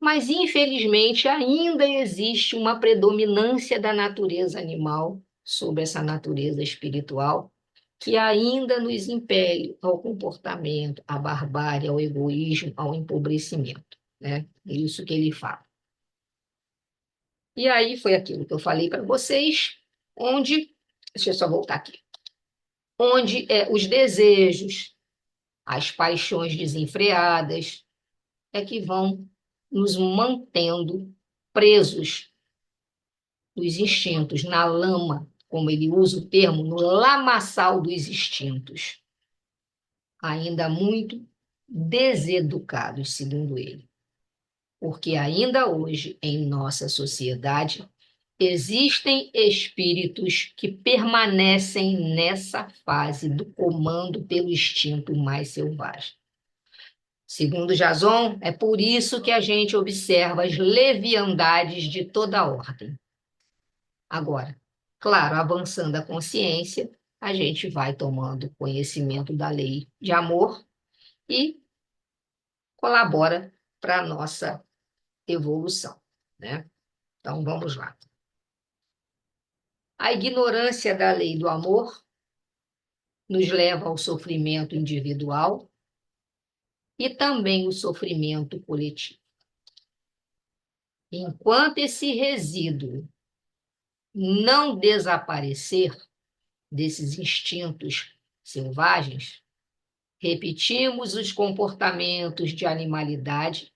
Mas, infelizmente, ainda existe uma predominância da natureza animal sobre essa natureza espiritual, que ainda nos impele ao comportamento, à barbárie, ao egoísmo, ao empobrecimento, né? É isso que ele fala. E aí foi aquilo que eu falei para vocês, onde, deixa eu só voltar aqui, onde os desejos, as paixões desenfreadas, é que vão nos mantendo presos dos instintos, na lama, como ele usa o termo, no lamaçal dos instintos, ainda muito deseducados, segundo ele. Porque ainda hoje, em nossa sociedade, existem espíritos que permanecem nessa fase do comando pelo instinto mais selvagem. Segundo Jason, é por isso que a gente observa as leviandades de toda ordem. Agora, claro, avançando a consciência, a gente vai tomando conhecimento da lei de amor e colabora para a nossa evolução, né? Então, vamos lá. A ignorância da lei do amor nos leva ao sofrimento individual e também o sofrimento coletivo. Enquanto esse resíduo não desaparecer desses instintos selvagens, repetimos os comportamentos de animalidade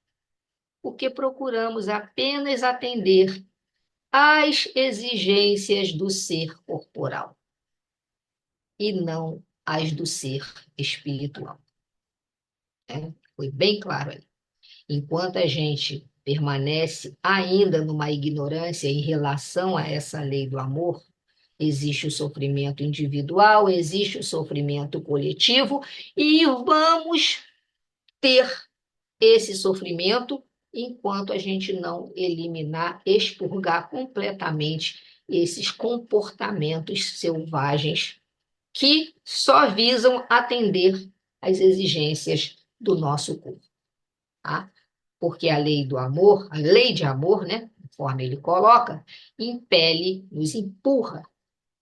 porque procuramos apenas atender às exigências do ser corporal e não às do ser espiritual. Foi bem claro aí. Enquanto a gente permanece ainda numa ignorância em relação a essa lei do amor, existe o sofrimento individual, existe o sofrimento coletivo, e vamos ter esse sofrimento enquanto a gente não eliminar, expurgar completamente esses comportamentos selvagens que só visam atender às exigências do nosso corpo. Tá? Porque a lei do amor, a lei de amor, né, conforme ele coloca, nos empurra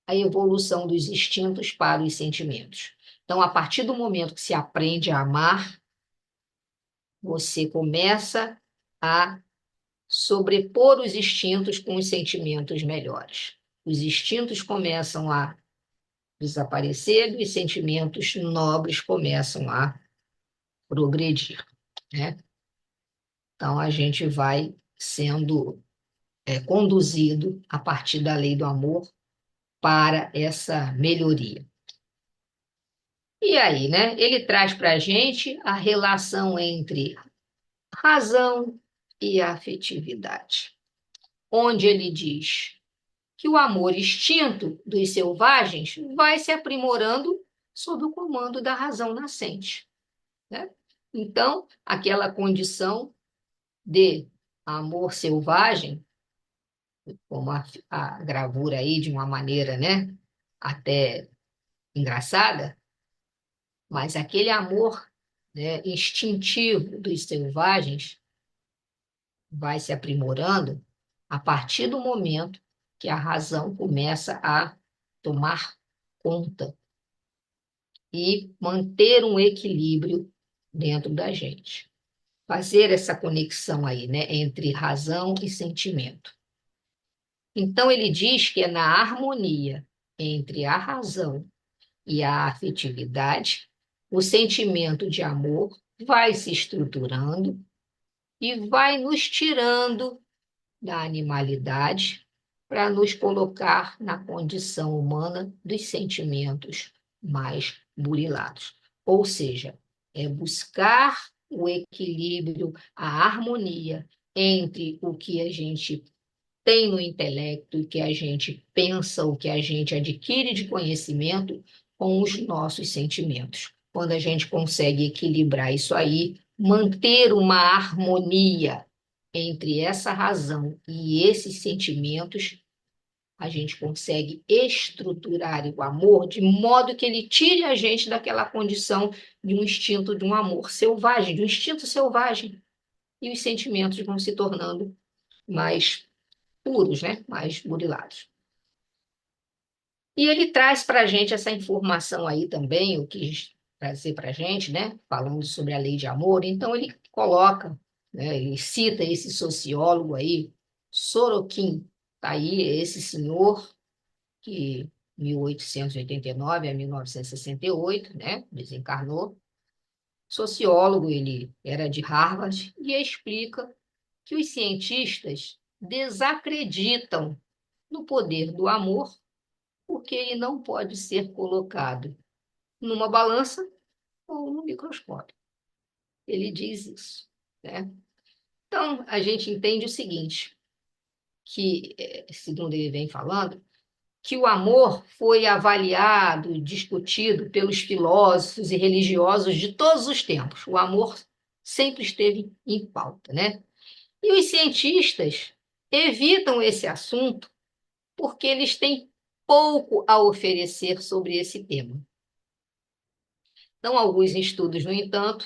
a evolução dos instintos para os sentimentos. Então, a partir do momento que se aprende a amar, você começa a sobrepor os instintos com os sentimentos melhores. Os instintos começam a desaparecer e os sentimentos nobres começam a progredir, né? Então, a gente vai sendo conduzido a partir da lei do amor para essa melhoria. E aí, né? Ele traz para a gente a relação entre razão e afetividade, onde ele diz que o amor extinto dos selvagens vai se aprimorando sob o comando da razão nascente, né? Então, aquela condição de amor selvagem, como a gravura aí de uma maneira, né, até engraçada, mas aquele amor, né, instintivo dos selvagens vai se aprimorando a partir do momento que a razão começa a tomar conta e manter um equilíbrio dentro da gente. Fazer essa conexão aí, né, entre razão e sentimento. Então, ele diz que é na harmonia entre a razão e a afetividade, o sentimento de amor vai se estruturando e vai nos tirando da animalidade para nos colocar na condição humana dos sentimentos mais burilados. Ou seja, é buscar o equilíbrio, a harmonia entre o que a gente tem no intelecto, o que a gente pensa, o que a gente adquire de conhecimento com os nossos sentimentos. Quando a gente consegue equilibrar isso aí, manter uma harmonia entre essa razão e esses sentimentos, a gente consegue estruturar o amor de modo que ele tire a gente daquela condição de um instinto de um amor selvagem, de um instinto selvagem, e os sentimentos vão se tornando mais puros, né? Mais burilados. E ele traz para a gente essa informação aí também, eu quis trazer para a gente, né? Falando sobre a lei de amor. Então, ele coloca, né? Ele cita esse sociólogo aí, Sorokin. Tá aí esse senhor que 1889 a 1968, né? Desencarnou. Sociólogo, ele era de Harvard e explica que os cientistas desacreditam no poder do amor, porque ele não pode ser colocado numa balança ou no microscópio. Ele diz isso, né? Então, a gente entende o seguinte, que, segundo ele vem falando, que o amor foi avaliado, discutido pelos filósofos e religiosos de todos os tempos. O amor sempre esteve em pauta, né? E os cientistas evitam esse assunto porque eles têm pouco a oferecer sobre esse tema. Então, alguns estudos, no entanto,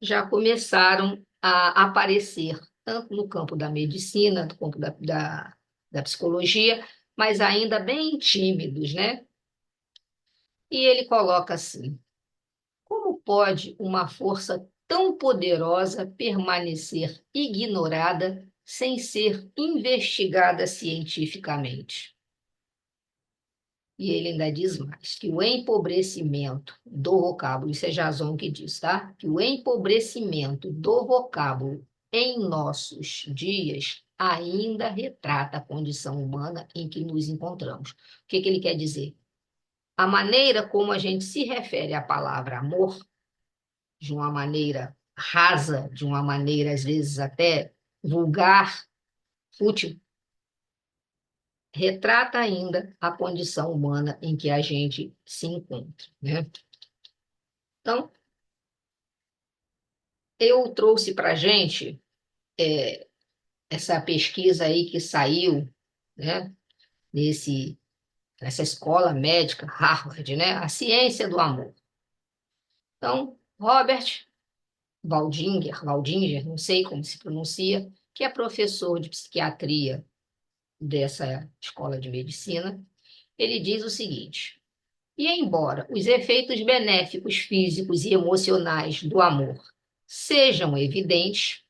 já começaram a aparecer, tanto no campo da medicina, no campo da psicologia, mas ainda bem tímidos, né? E ele coloca assim: como pode uma força tão poderosa permanecer ignorada sem ser investigada cientificamente? E ele ainda diz mais, que o empobrecimento do vocábulo, isso é Jason que diz, tá? Que o empobrecimento do vocábulo em nossos dias ainda retrata a condição humana em que nos encontramos. O que que ele quer dizer? A maneira como a gente se refere à palavra amor, de uma maneira rasa, de uma maneira às vezes até vulgar, fútil, retrata ainda a condição humana em que a gente se encontra, né? Então, eu trouxe para a gente essa pesquisa aí que saiu, né, nessa escola médica, Harvard, né, a ciência do amor. Então, Robert Waldinger, não sei como se pronuncia, que é professor de psiquiatria dessa escola de medicina, ele diz o seguinte: e embora os efeitos benéficos físicos e emocionais do amor sejam evidentes,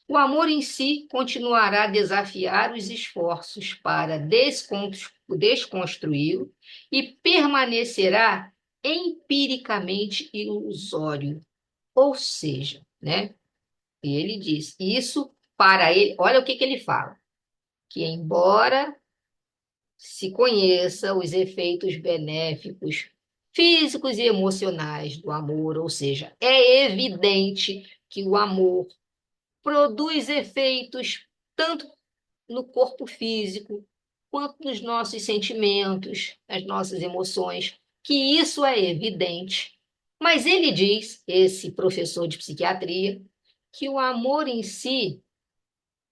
o amor em si continuará a desafiar os esforços para desconstruí-lo e permanecerá empiricamente ilusório. Ou seja, né? E ele diz, isso para ele, olha o que ele fala, que embora se conheça os efeitos benéficos físicos e emocionais do amor, ou seja, é evidente que o amor produz efeitos tanto no corpo físico quanto nos nossos sentimentos, nas nossas emoções, que isso é evidente. Mas ele diz, esse professor de psiquiatria, que o amor em si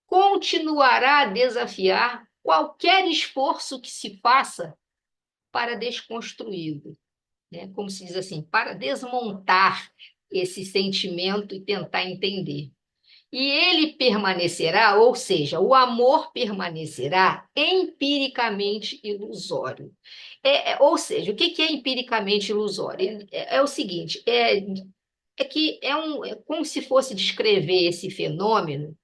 continuará a desafiar qualquer esforço que se faça para desconstruí-lo, né? Como se diz assim, para desmontar esse sentimento e tentar entender. E ele permanecerá, ou seja, o amor permanecerá empiricamente ilusório. Ou seja, o que é empiricamente ilusório? É o seguinte, é que é como se fosse descrever esse fenômeno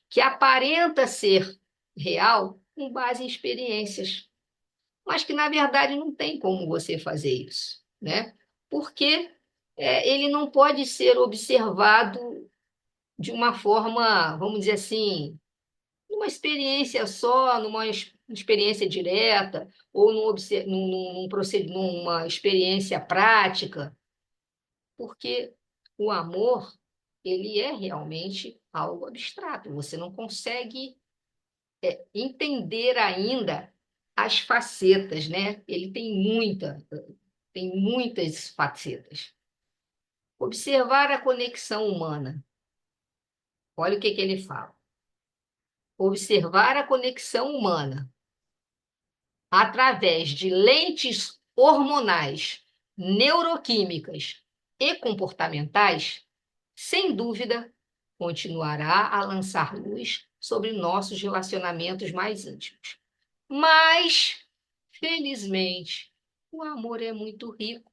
que aparenta ser real com base em experiências, mas que, na verdade, não tem como você fazer isso, né? Porque ele não pode ser observado de uma forma, vamos dizer assim, numa experiência só, numa experiência direta, ou numa experiência prática, porque o amor, ele é realmente algo abstrato. Você não consegue entender ainda as facetas, né? Ele tem muitas facetas. Observar a conexão humana. Olha o que ele fala. Observar a conexão humana através de lentes hormonais, neuroquímicas e comportamentais, sem dúvida, continuará a lançar luz sobre nossos relacionamentos mais íntimos. Mas, felizmente, o amor é muito rico,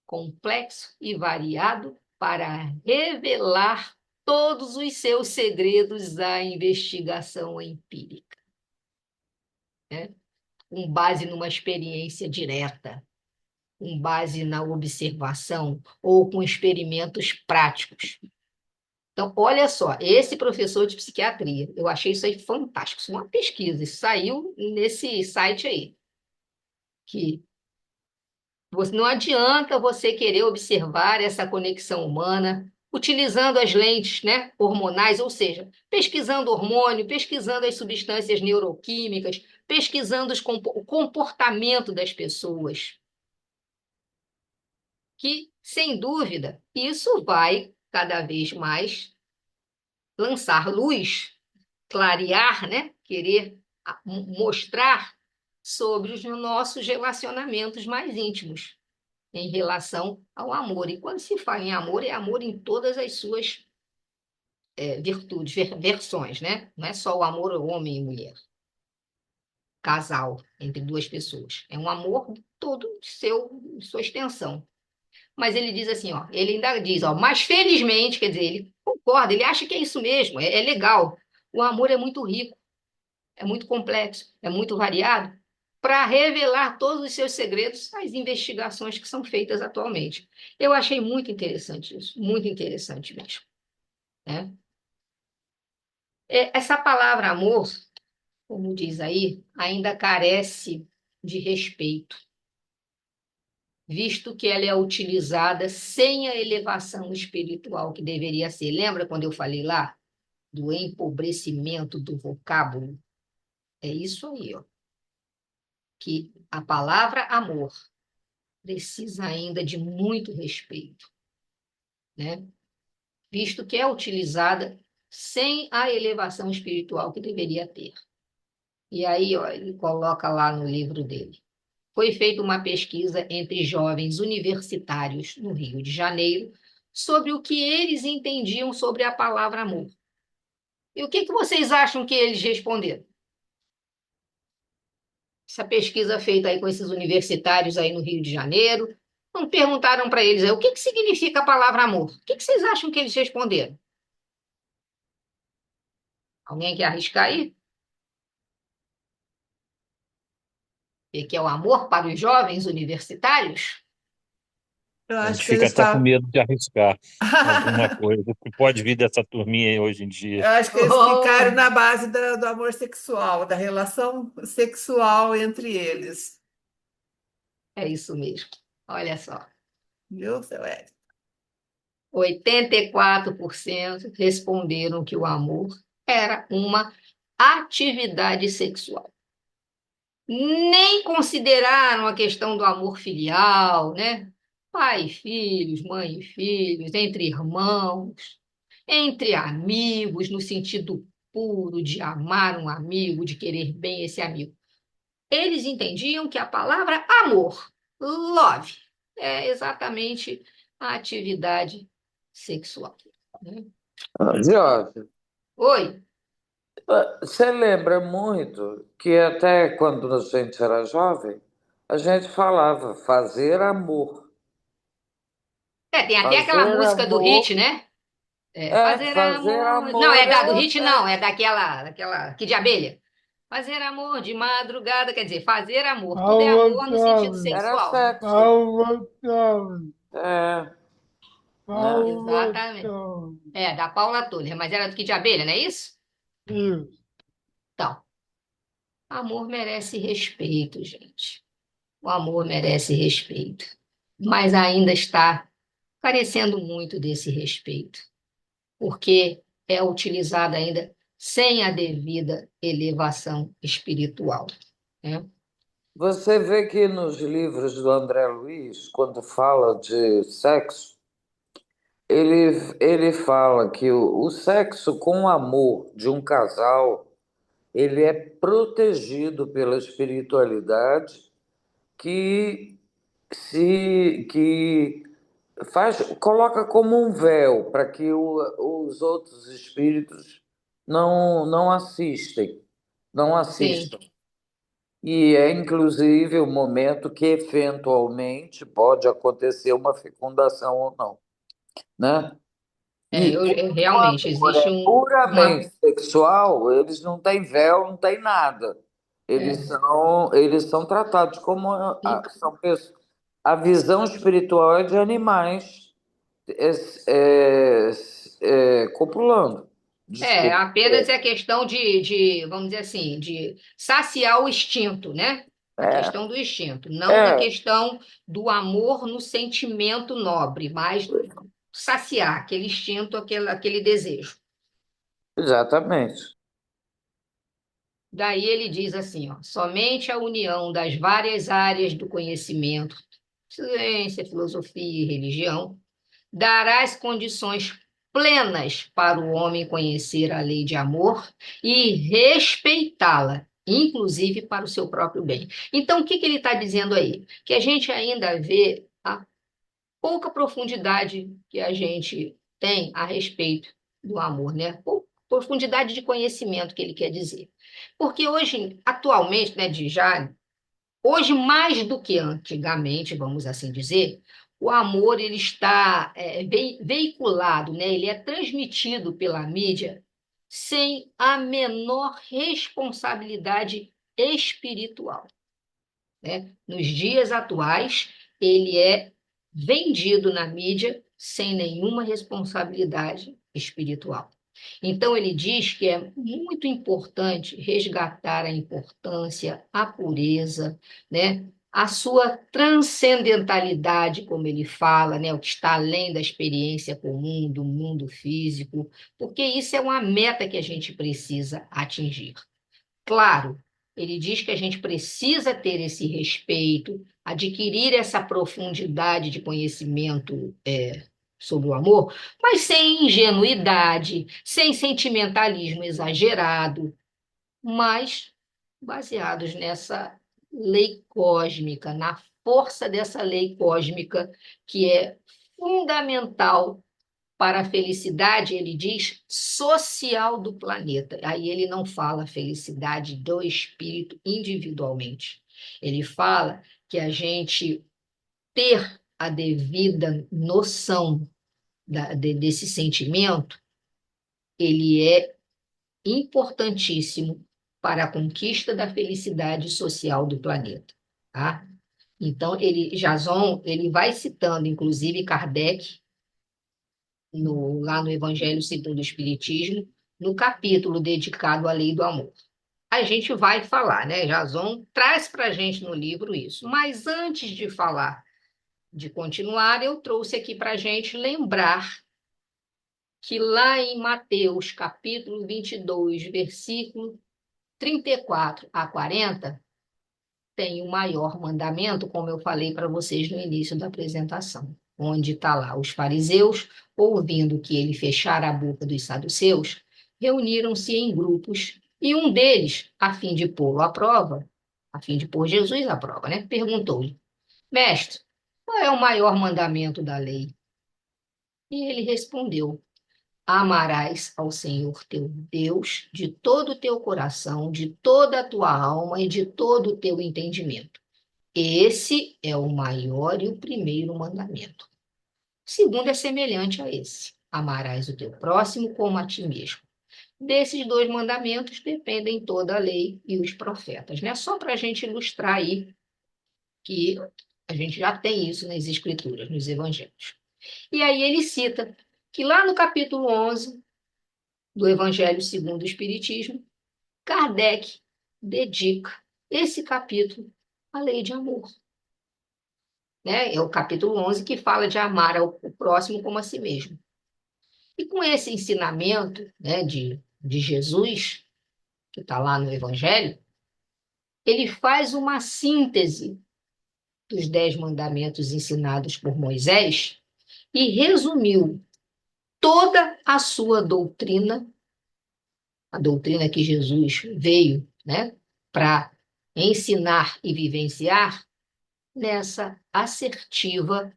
complexo e variado para revelar todos os seus segredos à investigação empírica, né? Com base numa experiência direta, com base na observação ou com experimentos práticos. Então, olha só, esse professor de psiquiatria, eu achei isso aí fantástico, isso é uma pesquisa, isso saiu nesse site aí, que não adianta você querer observar essa conexão humana utilizando as lentes, né, hormonais, ou seja, pesquisando hormônio, pesquisando as substâncias neuroquímicas, pesquisando o comportamento das pessoas, que, sem dúvida, isso vai cada vez mais lançar luz, clarear, né, querer mostrar sobre os nossos relacionamentos mais íntimos em relação ao amor. E quando se fala em amor, é amor em todas as suas virtudes, versões, né? Não é só o amor homem e mulher, casal, entre duas pessoas. É um amor todo sua extensão. Mas ele diz assim, ó, ele ainda diz, ó, mas felizmente, quer dizer, ele concorda, ele acha que é isso mesmo, é legal. O amor é muito rico, é muito complexo, é muito variado, para revelar todos os seus segredos às investigações que são feitas atualmente. Eu achei muito interessante isso, muito interessante mesmo, né? Essa palavra amor, como diz aí, ainda carece de respeito, visto que ela é utilizada sem a elevação espiritual que deveria ser. Lembra quando eu falei lá do empobrecimento do vocábulo? É isso aí, ó, que a palavra amor precisa ainda de muito respeito, né? Visto que é utilizada sem a elevação espiritual que deveria ter. E aí, ó, ele coloca lá no livro dele. Foi feita uma pesquisa entre jovens universitários no Rio de Janeiro sobre o que eles entendiam sobre a palavra amor. E o que vocês acham que eles responderam? Essa pesquisa feita aí com esses universitários aí no Rio de Janeiro, não perguntaram para eles aí, o que significa a palavra amor? O que vocês acham que eles responderam? Alguém quer arriscar aí? O que é o amor para os jovens universitários? Eu A acho gente que fica eles até com estavam. medo de arriscar alguma coisa que pode vir dessa turminha aí hoje em dia. Eu acho que eles ficaram Oh, na base do amor sexual, da relação sexual entre eles. é isso mesmo. Olha só. Viu, seu Ed? 84% responderam que o amor era uma atividade sexual. Nem consideraram a questão do amor filial, né? Pai e filhos, mãe e filhos, entre irmãos, entre amigos, no sentido puro de amar um amigo, de querer bem esse amigo. Eles entendiam que a palavra amor, love, é exatamente a atividade sexual, né? Jorge, Oi, você lembra muito que até quando a gente era jovem, a gente falava fazer amor. tem até aquela Fazer música do Hit, amor. né? Fazer Fazer amor. Não, amor é da do é o Hit, não, é sexo. daquela que de abelha. Fazer amor de madrugada, quer dizer, fazer amor. Tudo é amor no sentido Era sexual, né? sexo. É, né? Exatamente. Da Paula Toller, mas era do que de abelha, não é isso? Então, amor merece respeito, gente. O amor merece respeito, mas ainda está carecendo muito desse respeito, porque é utilizado ainda sem a devida elevação espiritual, né? Você vê que nos livros do André Luiz, quando fala de sexo, ele fala que o sexo com amor de um casal, ele é protegido pela espiritualidade que que coloca como um véu para que os outros espíritos não assistem, não Sim, assistam. E é inclusive o momento que eventualmente pode acontecer uma fecundação ou não, né? E quando o realmente amor existe é uma. puramente sexual, eles não têm véu, não têm nada. é, Eles são tratados como são pessoas. A visão espiritual é de animais é, é, copulando. Desculpa. Apenas é questão vamos dizer assim, de saciar o instinto, né? A É, questão do instinto, não a é, questão do amor no sentimento nobre, mas saciar aquele instinto, aquele desejo. exatamente. Daí ele diz assim, ó, somente a união das várias áreas do conhecimento, ciência, filosofia e religião, dará as condições plenas para o homem conhecer a lei de amor e respeitá-la, inclusive para o seu próprio bem. Então, o que que ele está dizendo aí? Que a gente ainda vê a pouca profundidade que a gente tem a respeito do amor, né? Profundidade de conhecimento que ele quer dizer. Porque hoje, atualmente, né, hoje mais do que antigamente, vamos assim dizer, o amor ele está veiculado, né? Ele é transmitido pela mídia sem a menor responsabilidade espiritual, né? Nos dias atuais, ele é vendido na mídia sem nenhuma responsabilidade espiritual. Então, ele diz que é muito importante resgatar a importância, a pureza, né? A sua transcendentalidade, como ele fala, né? O que está além da experiência comum, do mundo físico, porque isso é uma meta que a gente precisa atingir. Claro, ele diz que a gente precisa ter esse respeito, adquirir essa profundidade de conhecimento sobre o amor, mas sem ingenuidade, sem sentimentalismo exagerado, mas baseados nessa lei cósmica, na força dessa lei cósmica que é fundamental para a felicidade, ele diz, social do planeta. Aí ele não fala felicidade do espírito individualmente. Ele fala que a gente ter a devida noção desse sentimento, ele é importantíssimo para a conquista da felicidade social do planeta, tá? Então, Jason, ele vai citando, inclusive, Kardec, lá no Evangelho segundo o Espiritismo, no capítulo dedicado à lei do amor. A gente vai falar, né? Jason traz para a gente no livro isso. Mas antes de falar, de continuar, eu trouxe aqui para a gente lembrar que lá em Mateus, capítulo 22, versículo 34 a 40, tem o maior mandamento, como eu falei para vocês no início da apresentação, onde está lá os fariseus, ouvindo que ele fechara a boca dos saduceus, reuniram-se em grupos e um deles, a fim de pô-lo à prova, a fim de pôr Jesus à prova, né? Perguntou-lhe: Mestre, qual é o maior mandamento da lei? E ele respondeu: Amarás ao Senhor teu Deus de todo o teu coração, de toda a tua alma e de todo o teu entendimento. Esse é o maior e o primeiro mandamento. O segundo é semelhante a esse: amarás o teu próximo como a ti mesmo. Desses dois mandamentos dependem toda a lei e os profetas, né? Só para a gente ilustrar aí que a gente já tem isso nas Escrituras, nos Evangelhos. E aí ele cita que lá no capítulo 11 do Evangelho segundo o Espiritismo, Kardec dedica esse capítulo à lei de amor. Né? É o capítulo 11 que fala de amar o próximo como a si mesmo. E com esse ensinamento, né, de Jesus, que está lá no Evangelho, ele faz uma síntese dos 10 mandamentos ensinados por Moisés e resumiu toda a sua doutrina, a doutrina que Jesus veio, né, para ensinar e vivenciar, nessa assertiva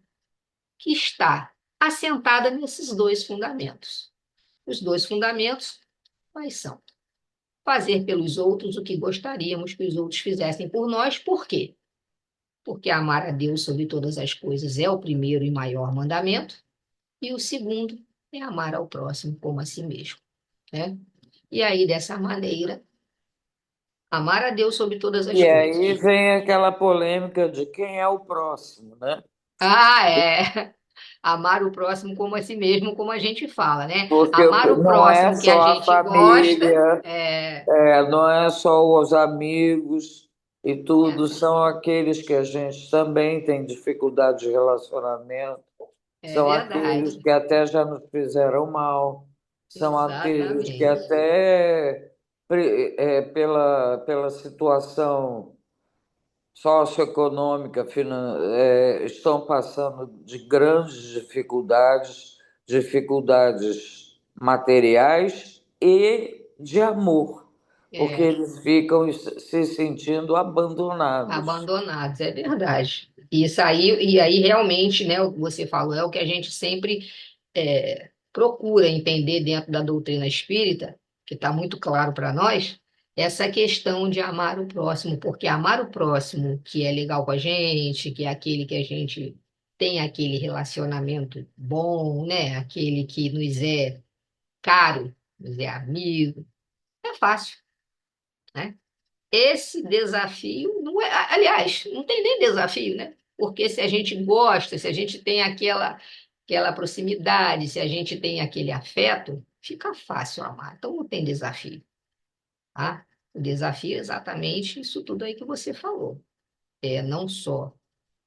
que está assentada nesses dois fundamentos. Os dois fundamentos, quais são? Fazer pelos outros o que gostaríamos que os outros fizessem por nós. Por quê? Porque amar a Deus sobre todas as coisas é o primeiro e maior mandamento, e o segundo é amar ao próximo como a si mesmo. Né? E aí, dessa maneira, amar a Deus sobre todas as E aí coisas. vem aquela polêmica de quem é o próximo, né? Ah, é. Amar o próximo como a si mesmo, como a gente fala, né? Porque Amar o não é próximo que a só a gente gosta, família, é, não é só os amigos e tudo, é, são aqueles que a gente também tem dificuldade de relacionamento, é são aqueles verdade. que até já nos fizeram mal, são aqueles que Exatamente. até pela situação socioeconômica, estão passando de grandes dificuldades, dificuldades materiais e de amor, porque É, eles ficam se sentindo abandonados. abandonados, é verdade. Isso aí, e aí realmente, né, o que você falou, é o que a gente sempre procura entender dentro da doutrina espírita, que está muito claro para nós, essa questão de amar o próximo, porque amar o próximo que é legal com a gente, que é aquele que a gente tem aquele relacionamento bom, né, aquele que nos é caro, nos é amigo, é fácil, né? Esse desafio não é, aliás, não tem nem desafio, né? Porque se a gente gosta, se a gente tem aquela proximidade, se a gente tem aquele afeto, fica fácil amar. Então não tem desafio, tá? O desafio é exatamente isso tudo aí que você falou. É não só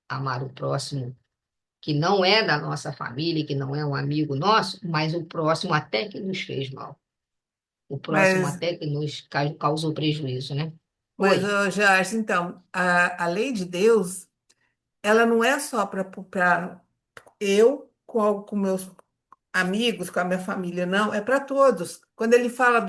amar o próximo que não é da nossa família, que não é um amigo nosso, mas o próximo até que nos fez mal. O próximo Mas, até que nos causou prejuízo, né? mas Oi. Jorge, então, a lei de Deus, ela não é só para eu com meus amigos, com a minha família, não, é para todos. Quando ele fala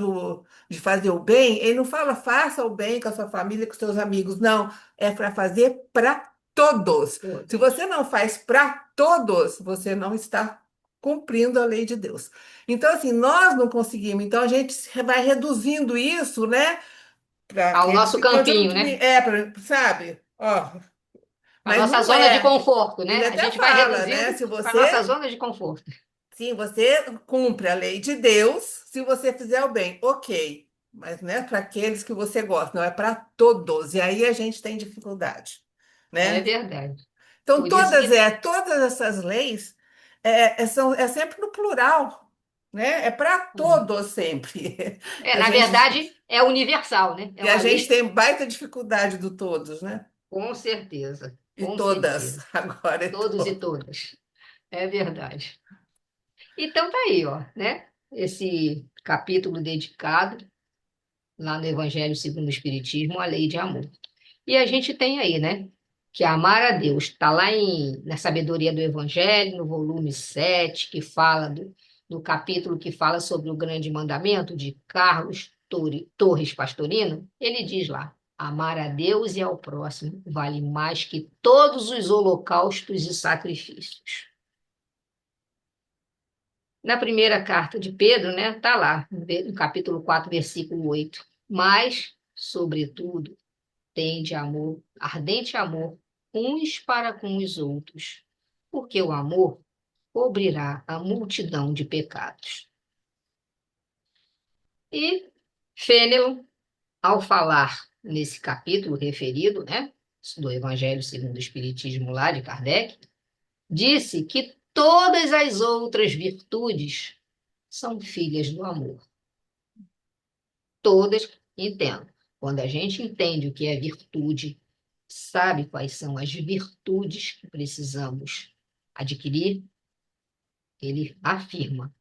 de fazer o bem, ele não fala faça o bem com a sua família, com os seus amigos, não, é para fazer para todos. Se você não faz para todos, você não está cumprindo a lei de Deus. Então, assim, nós não conseguimos, então a gente vai reduzindo isso, né, para Ao aqueles nosso que continuam, campinho, né? sabe? Ó, A mas nossa não zona de é. conforto, Ele né? A até gente vai fala, né? reduzindo Se para nossa você zona de conforto. Sim, você cumpre a lei de Deus se você fizer o bem, ok. Mas não é para aqueles que você gosta, não é para todos. E aí a gente tem dificuldade, É né? verdade. Então, Por isso que, todas essas leis é sempre no plural, né? É para todos sempre. A na gente, verdade, é universal, né? É e a uma gente lei, tem baita dificuldade do todos, né? com certeza, E com todas, certeza. agora é Todos e todos. todas. É verdade. Então tá aí, ó, né? Esse capítulo dedicado lá no Evangelho segundo o Espiritismo, a lei de amor. E a gente tem aí, né? Que amar a Deus está lá na Sabedoria do Evangelho, no volume 7 que fala no capítulo que fala sobre o grande mandamento, de Carlos Torres Pastorino, ele diz lá: amar a Deus e ao próximo vale mais que todos os holocaustos e sacrifícios. Na primeira carta de Pedro, né, tá lá, no capítulo 4, versículo 8. Mas, sobretudo, tende amor, ardente amor, uns para com os outros, porque o amor cobrirá a multidão de pecados. E Fênelon, ao falar nesse capítulo referido, né, do Evangelho segundo o Espiritismo lá de Kardec, disse que todas as outras virtudes são filhas do amor. Todas, entendo. Quando a gente entende o que é virtude, sabe quais são as virtudes que precisamos adquirir, ele afirma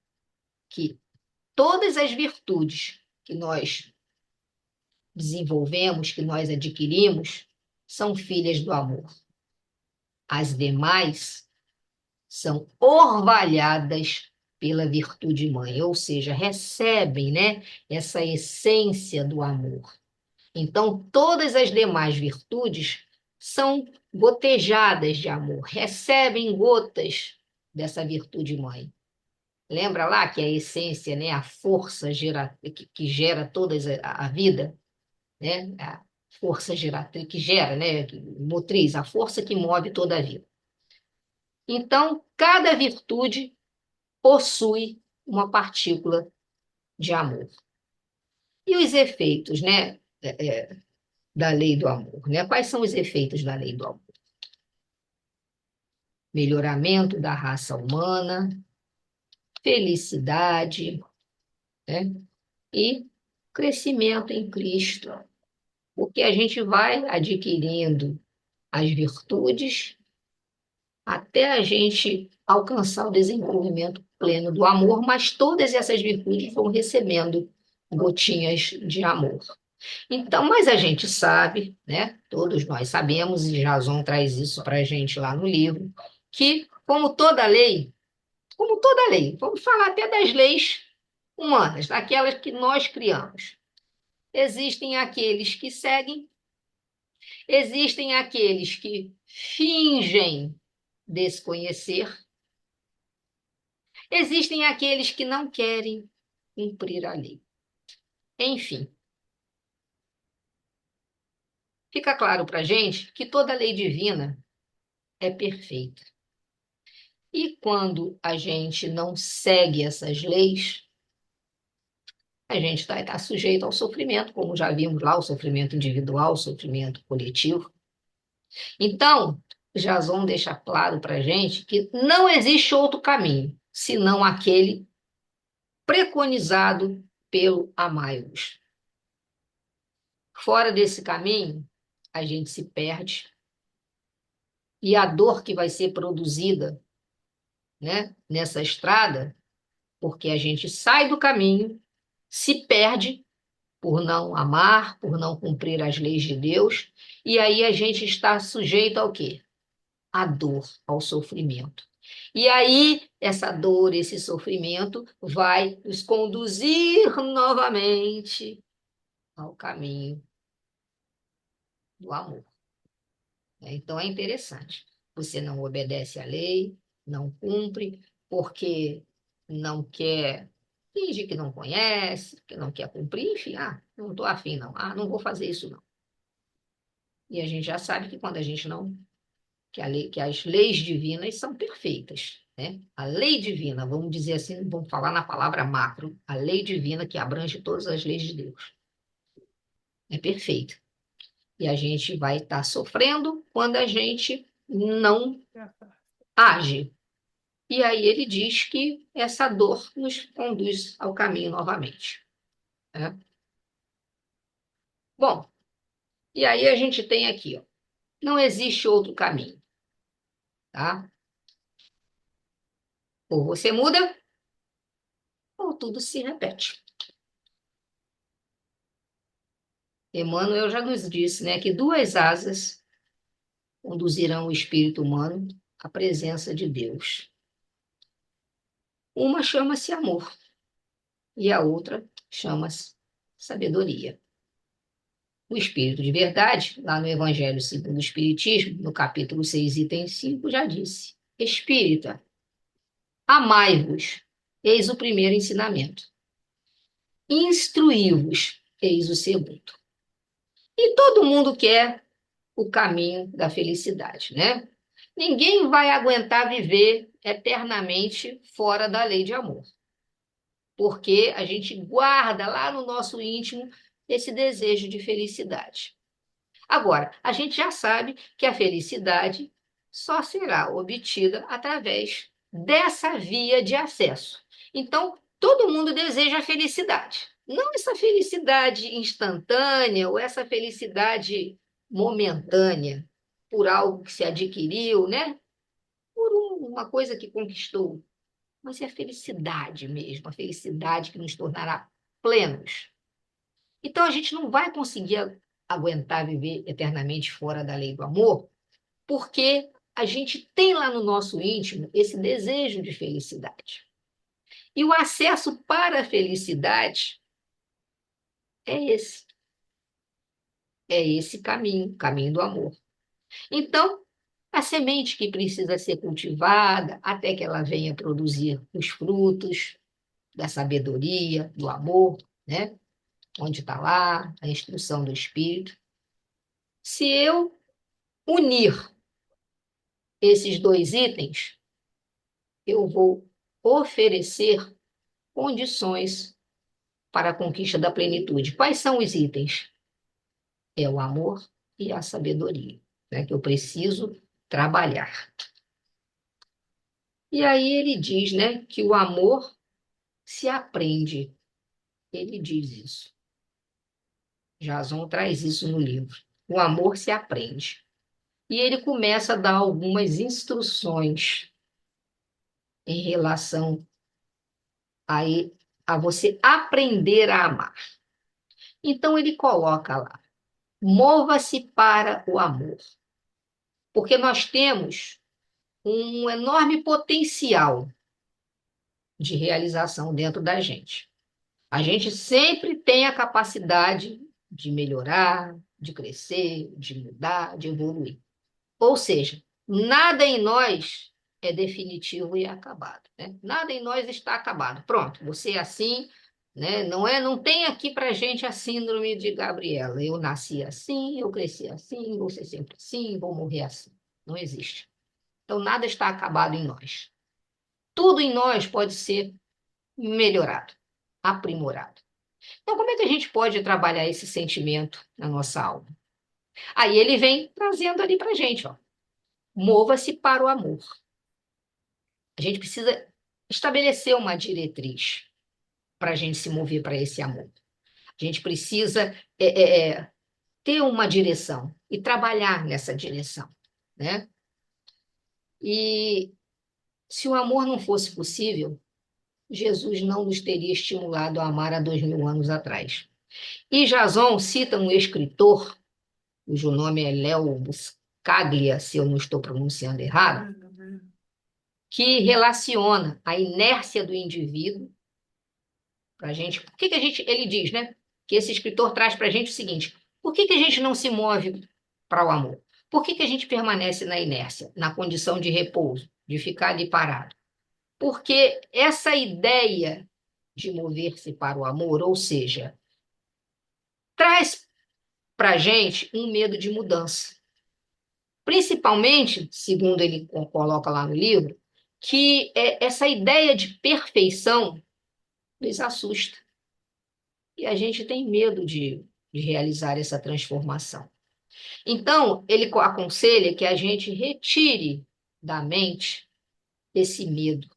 que todas as virtudes que nós desenvolvemos, que nós adquirimos, são filhas do amor. As demais são orvalhadas pela virtude mãe, ou seja, recebem, né, essa essência do amor. Então, todas as demais virtudes são gotejadas de amor, recebem gotas dessa virtude mãe. Lembra lá que a essência, né, a força que gera toda a vida, né, a força geratriz que gera, né, motriz, a força que move toda a vida. Então, cada virtude possui uma partícula de amor. E os efeitos, né, da lei do amor, né? Quais são os efeitos da lei do amor? Melhoramento da raça humana, felicidade, né? E crescimento em Cristo, porque a gente vai adquirindo as virtudes até a gente alcançar o desenvolvimento pleno do amor, mas todas essas virtudes vão recebendo gotinhas de amor. Então, mas a gente sabe, né? Todos nós sabemos, e Jason traz isso para a gente lá no livro, que, como toda lei, vamos falar até das leis humanas, daquelas que nós criamos. Existem aqueles que seguem, existem aqueles que fingem desconhecer, existem aqueles que não querem cumprir a lei. Enfim, fica claro para a gente que toda lei divina é perfeita. E quando a gente não segue essas leis, a gente está sujeito ao sofrimento, como já vimos lá, o sofrimento individual, o sofrimento coletivo. Então, Jason deixa claro para a gente que não existe outro caminho, senão aquele preconizado pelo Amai-vos. Fora desse caminho, a gente se perde, e a dor que vai ser produzida, né, nessa estrada, porque a gente sai do caminho, se perde por não amar, por não cumprir as leis de Deus, e aí a gente está sujeito ao quê? À dor, ao sofrimento. E aí, essa dor, esse sofrimento vai nos conduzir novamente ao caminho do amor. Então, é interessante. Você não obedece à lei, não cumpre, porque não quer, finge que não conhece, que não quer cumprir, enfim, não estou afim, não. Não vou fazer isso, não. E a gente já sabe que quando a gente não, que as leis divinas são perfeitas, né? A lei divina, vamos dizer assim, vamos falar na palavra macro, a lei divina que abrange todas as leis de Deus. É perfeita. E a gente vai estar sofrendo quando a gente não age. E aí ele diz que essa dor nos conduz ao caminho novamente. Né? Bom, e aí a gente tem aqui, ó, não existe outro caminho. Tá? Ou você muda, ou tudo se repete. Emmanuel já nos disse, né, que duas asas conduzirão o espírito humano à presença de Deus. Uma chama-se amor e a outra chama-se sabedoria. O Espírito de Verdade, lá no Evangelho segundo o Espiritismo, no capítulo 6, item 5, já disse: Espírita, amai-vos, eis o primeiro ensinamento. Instruí-vos, eis o segundo. E todo mundo quer o caminho da felicidade, né? Ninguém vai aguentar viver eternamente fora da lei de amor, porque a gente guarda lá no nosso íntimo esse desejo de felicidade. Agora, a gente já sabe que a felicidade só será obtida através dessa via de acesso. Então, todo mundo deseja a felicidade. Não essa felicidade instantânea ou essa felicidade momentânea por algo que se adquiriu, né? Por uma coisa que conquistou. Mas é a felicidade mesmo, a felicidade que nos tornará plenos. Então, a gente não vai conseguir aguentar viver eternamente fora da lei do amor, porque a gente tem lá no nosso íntimo esse desejo de felicidade. E o acesso para a felicidade é esse. É esse caminho, caminho do amor. Então, a semente que precisa ser cultivada até que ela venha produzir os frutos da sabedoria, do amor, né? Onde está lá a instrução do Espírito. Se eu unir esses dois itens, eu vou oferecer condições para a conquista da plenitude. Quais são os itens? É o amor e a sabedoria, né, que eu preciso trabalhar. E aí ele diz, né, que o amor se aprende. Ele diz isso. Jason traz isso no livro. O amor se aprende. E ele começa a dar algumas instruções em relação a, a você aprender a amar. Então ele coloca lá: mova-se para o amor, porque nós temos um enorme potencial de realização dentro da gente. A gente sempre tem a capacidade de melhorar, de crescer, de mudar, de evoluir. Ou seja, nada em nós é definitivo e acabado, né? Nada em nós está acabado. Pronto, você é assim, né? Não tem aqui para gente a síndrome de Gabriela. Eu nasci assim, eu cresci assim, vou ser sempre assim, vou morrer assim. Não existe. Então, nada está acabado em nós. Tudo em nós pode ser melhorado, aprimorado. Então, como é que a gente pode trabalhar esse sentimento na nossa alma? Aí ele vem trazendo ali para a gente, ó. Mova-se para o amor. A gente precisa estabelecer uma diretriz para a gente se mover para esse amor. A gente precisa ter uma direção e trabalhar nessa direção, né? E se o amor não fosse possível, Jesus não nos teria estimulado a amar há 2000 anos atrás. E Jason cita um escritor, cujo nome é Léo Buscaglia, se eu não estou pronunciando errado, que relaciona a inércia do indivíduo para a gente. Por que a gente, ele diz, né? Que esse escritor traz para a gente o seguinte: por que a gente não se move para o amor? Por que a gente permanece na inércia, na condição de repouso, de ficar ali parado? Porque essa ideia de mover-se para o amor, ou seja, traz para a gente um medo de mudança. Principalmente, segundo ele coloca lá no livro, que essa ideia de perfeição nos assusta. E a gente tem medo de realizar essa transformação. Então, ele aconselha que a gente retire da mente esse medo.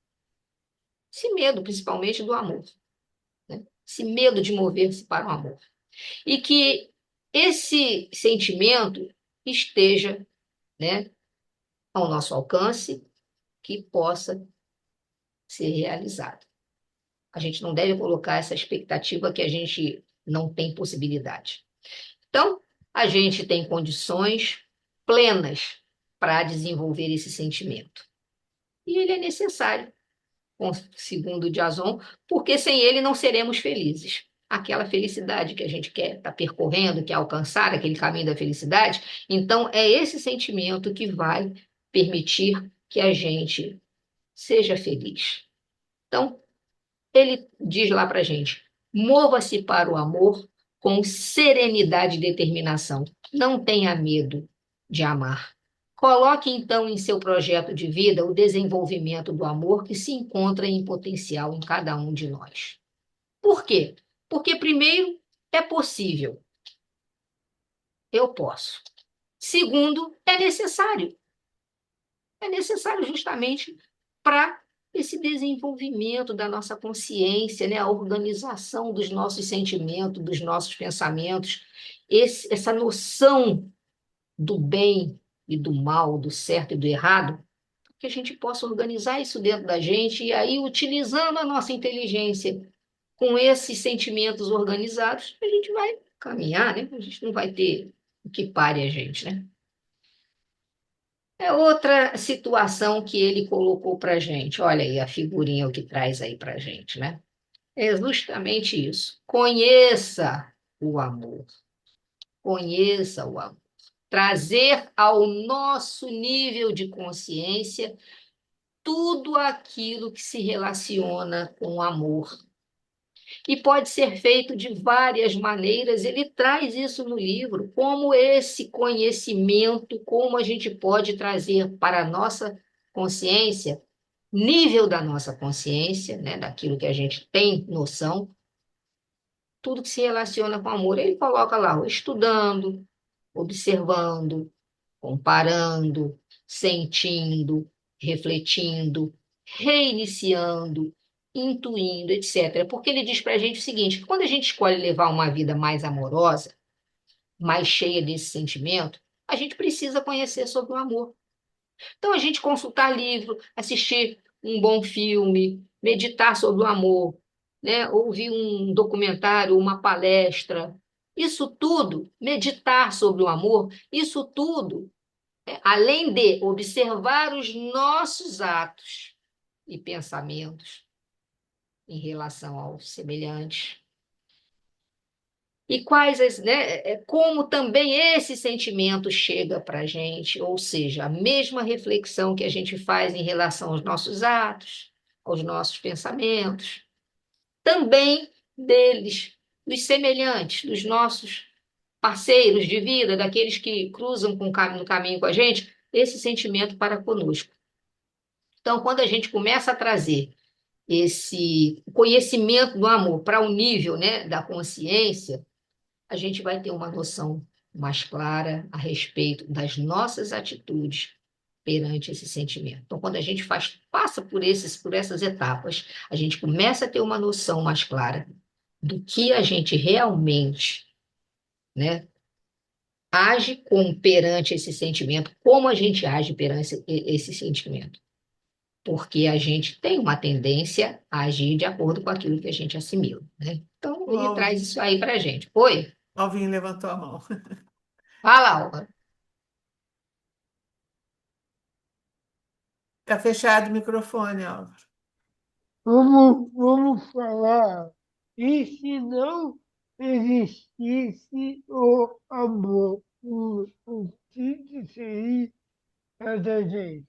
Esse medo, principalmente, do amor, né? Esse medo de mover-se para o amor. E que esse sentimento esteja, né, ao nosso alcance, que possa ser realizado. A gente não deve colocar essa expectativa que a gente não tem possibilidade. Então, a gente tem condições plenas para desenvolver esse sentimento. E ele é necessário, segundo Jason, porque sem ele não seremos felizes. Aquela felicidade que a gente quer estar percorrendo, quer alcançar aquele caminho da felicidade. Então, é esse sentimento que vai permitir que a gente seja feliz. Então, ele diz lá para a gente: mova-se para o amor com serenidade e determinação. Não tenha medo de amar. Coloque então em seu projeto de vida o desenvolvimento do amor que se encontra em potencial em cada um de nós. Por quê? Porque, primeiro, é possível. Eu posso. Segundo, é necessário. É necessário justamente para esse desenvolvimento da nossa consciência, né? A organização dos nossos sentimentos, dos nossos pensamentos, essa noção do bem e do mal, do certo e do errado, que a gente possa organizar isso dentro da gente e aí, utilizando a nossa inteligência com esses sentimentos organizados, a gente vai caminhar, né? A gente não vai ter o que pare a gente, né? É outra situação que ele colocou para a gente. Olha aí a figurinha o que traz aí para a gente, né? É justamente isso. Conheça o amor. Conheça o amor. Trazer ao nosso nível de consciência tudo aquilo que se relaciona com o amor. E pode ser feito de várias maneiras. Ele traz isso no livro, como esse conhecimento, como a gente pode trazer para a nossa consciência, nível da nossa consciência, né, daquilo que a gente tem noção, tudo que se relaciona com amor. Ele coloca lá, estudando, observando, comparando, sentindo, refletindo, reiniciando, intuindo, etc. Porque ele diz para a gente o seguinte: que quando a gente escolhe levar uma vida mais amorosa, mais cheia desse sentimento, a gente precisa conhecer sobre o amor. Então, a gente consultar livro, assistir um bom filme, meditar sobre o amor, né? Ouvir um documentário, uma palestra, isso tudo, meditar sobre o amor, isso tudo além de observar os nossos atos e pensamentos em relação aos semelhantes, e quais, né, como também esse sentimento chega para a gente, ou seja, a mesma reflexão que a gente faz em relação aos nossos atos, aos nossos pensamentos, também deles, dos semelhantes, dos nossos parceiros de vida, daqueles que cruzam no caminho com a gente, esse sentimento para conosco. Então, quando a gente começa a trazer esse conhecimento do amor para o nível, né, da consciência, a gente vai ter uma noção mais clara a respeito das nossas atitudes perante esse sentimento. Então, quando a gente passa por essas etapas, a gente começa a ter uma noção mais clara do que a gente realmente, né, age perante esse sentimento, como a gente age perante esse sentimento. Porque a gente tem uma tendência a agir de acordo com aquilo que a gente assimila, né? Então, O ele traz Alvin, isso aí para a gente. Oi? Alvin levantou a mão. Fala, Alva. Está fechado o microfone, Álvaro. Vamos falar. E se não existisse o amor, o que seria da gente?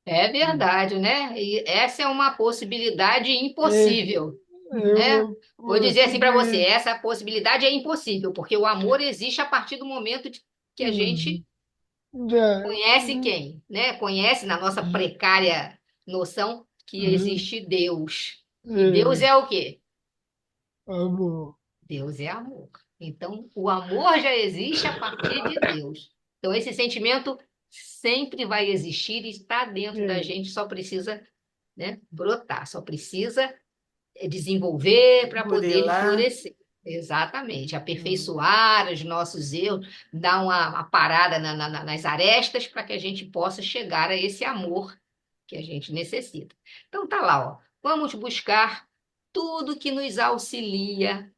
É verdade, né? E essa é uma possibilidade É, impossível, é né? uma Vou dizer assim para você, possibilidade. essa possibilidade é impossível, porque o amor existe a partir do momento que a gente conhece quem, né? Conhece na nossa precária noção que existe Deus. E Deus é o quê? Amor. Deus é amor. Então, o amor já existe a partir de Deus. Então, esse sentimento sempre vai existir e está dentro da gente, só precisa, né, brotar, só precisa desenvolver para poder Burilar. florescer. Exatamente, aperfeiçoar os nossos erros, dar uma parada nas arestas para que a gente possa chegar a esse amor que a gente necessita. Então, tá lá, ó. Vamos buscar tudo que nos auxilia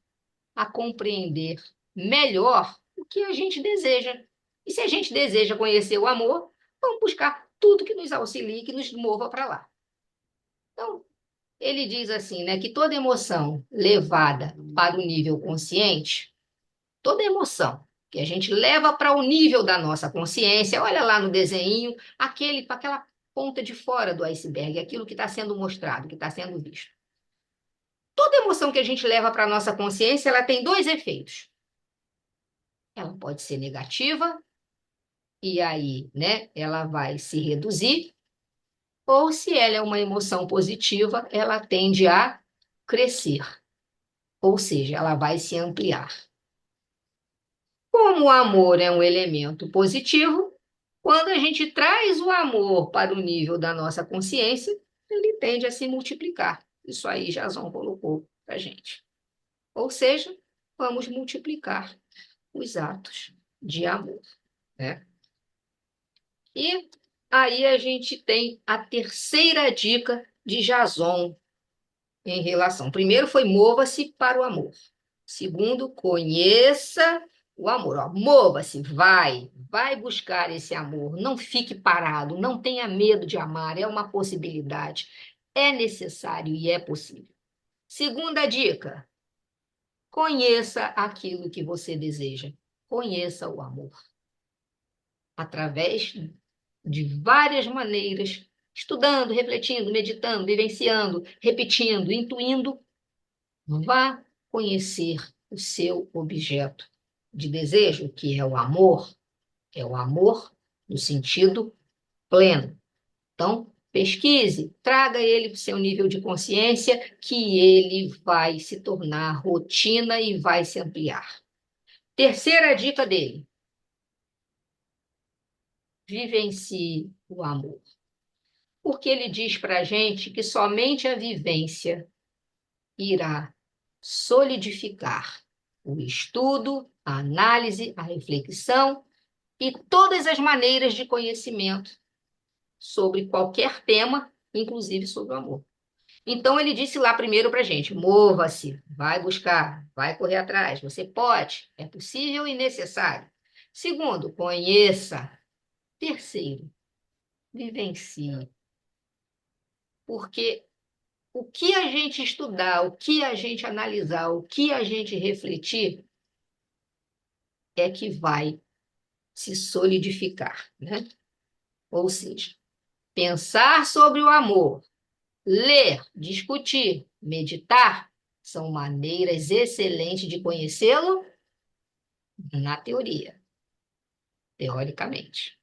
a compreender melhor o que a gente deseja. E se a gente deseja conhecer o amor, vamos buscar tudo que nos auxilie, que nos mova para lá. Então, Ele diz assim, né, que toda emoção levada para o nível consciente, toda emoção que a gente leva para o nível da nossa consciência, olha lá no desenho, aquela ponta de fora do iceberg, aquilo que está sendo mostrado, que está sendo visto. Toda emoção que a gente leva para a nossa consciência, ela tem dois efeitos. Ela pode ser negativa, e aí, né, ela vai se reduzir, ou se ela é uma emoção positiva, ela tende a crescer, ou seja, ela vai se ampliar. Como o amor é um elemento positivo, quando a gente traz o amor para o nível da nossa consciência, ele tende a se multiplicar. Isso aí Jason colocou para a gente. Ou seja, vamos multiplicar os atos de amor, né? E aí a gente tem a terceira dica de Jason em relação. Primeiro foi mova-se para o amor. Segundo, conheça o amor. Ó, mova-se, vai buscar esse amor. Não fique parado, não tenha medo de amar, é uma possibilidade. É necessário e é possível. Segunda dica, conheça aquilo que você deseja. Conheça o amor. Através de várias maneiras, estudando, refletindo, meditando, vivenciando, repetindo, intuindo, vá conhecer o seu objeto de desejo, que é o amor no sentido pleno. Então, pesquise, traga ele para o seu nível de consciência, que ele vai se tornar rotina e vai se ampliar. Terceira dica dele: vivencie o amor. Porque ele diz para a gente que somente a vivência irá solidificar o estudo, a análise, a reflexão e todas as maneiras de conhecimento sobre qualquer tema, inclusive sobre o amor. Então, ele disse lá primeiro para a gente: mova-se, vai buscar, vai correr atrás, você pode, é possível e necessário. Segundo, conheça. Terceiro, vivencie. Porque o que a gente estudar, o que a gente analisar, o que a gente refletir, é que vai se solidificar, né? Ou seja, pensar sobre o amor, ler, discutir, meditar, são maneiras excelentes de conhecê-lo na teoria, teoricamente.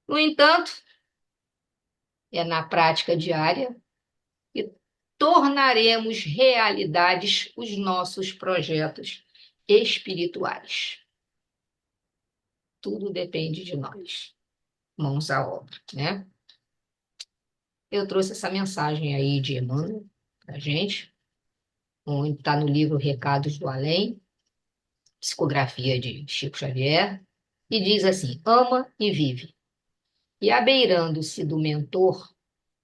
No entanto, é na prática diária que tornaremos realidades os nossos projetos espirituais. Tudo depende de nós. Mãos à obra, né? Eu trouxe essa mensagem aí de Emmanuel para a gente, onde está no livro Recados do Além, psicografia de Chico Xavier, e diz assim: ama e vive. E abeirando-se do mentor,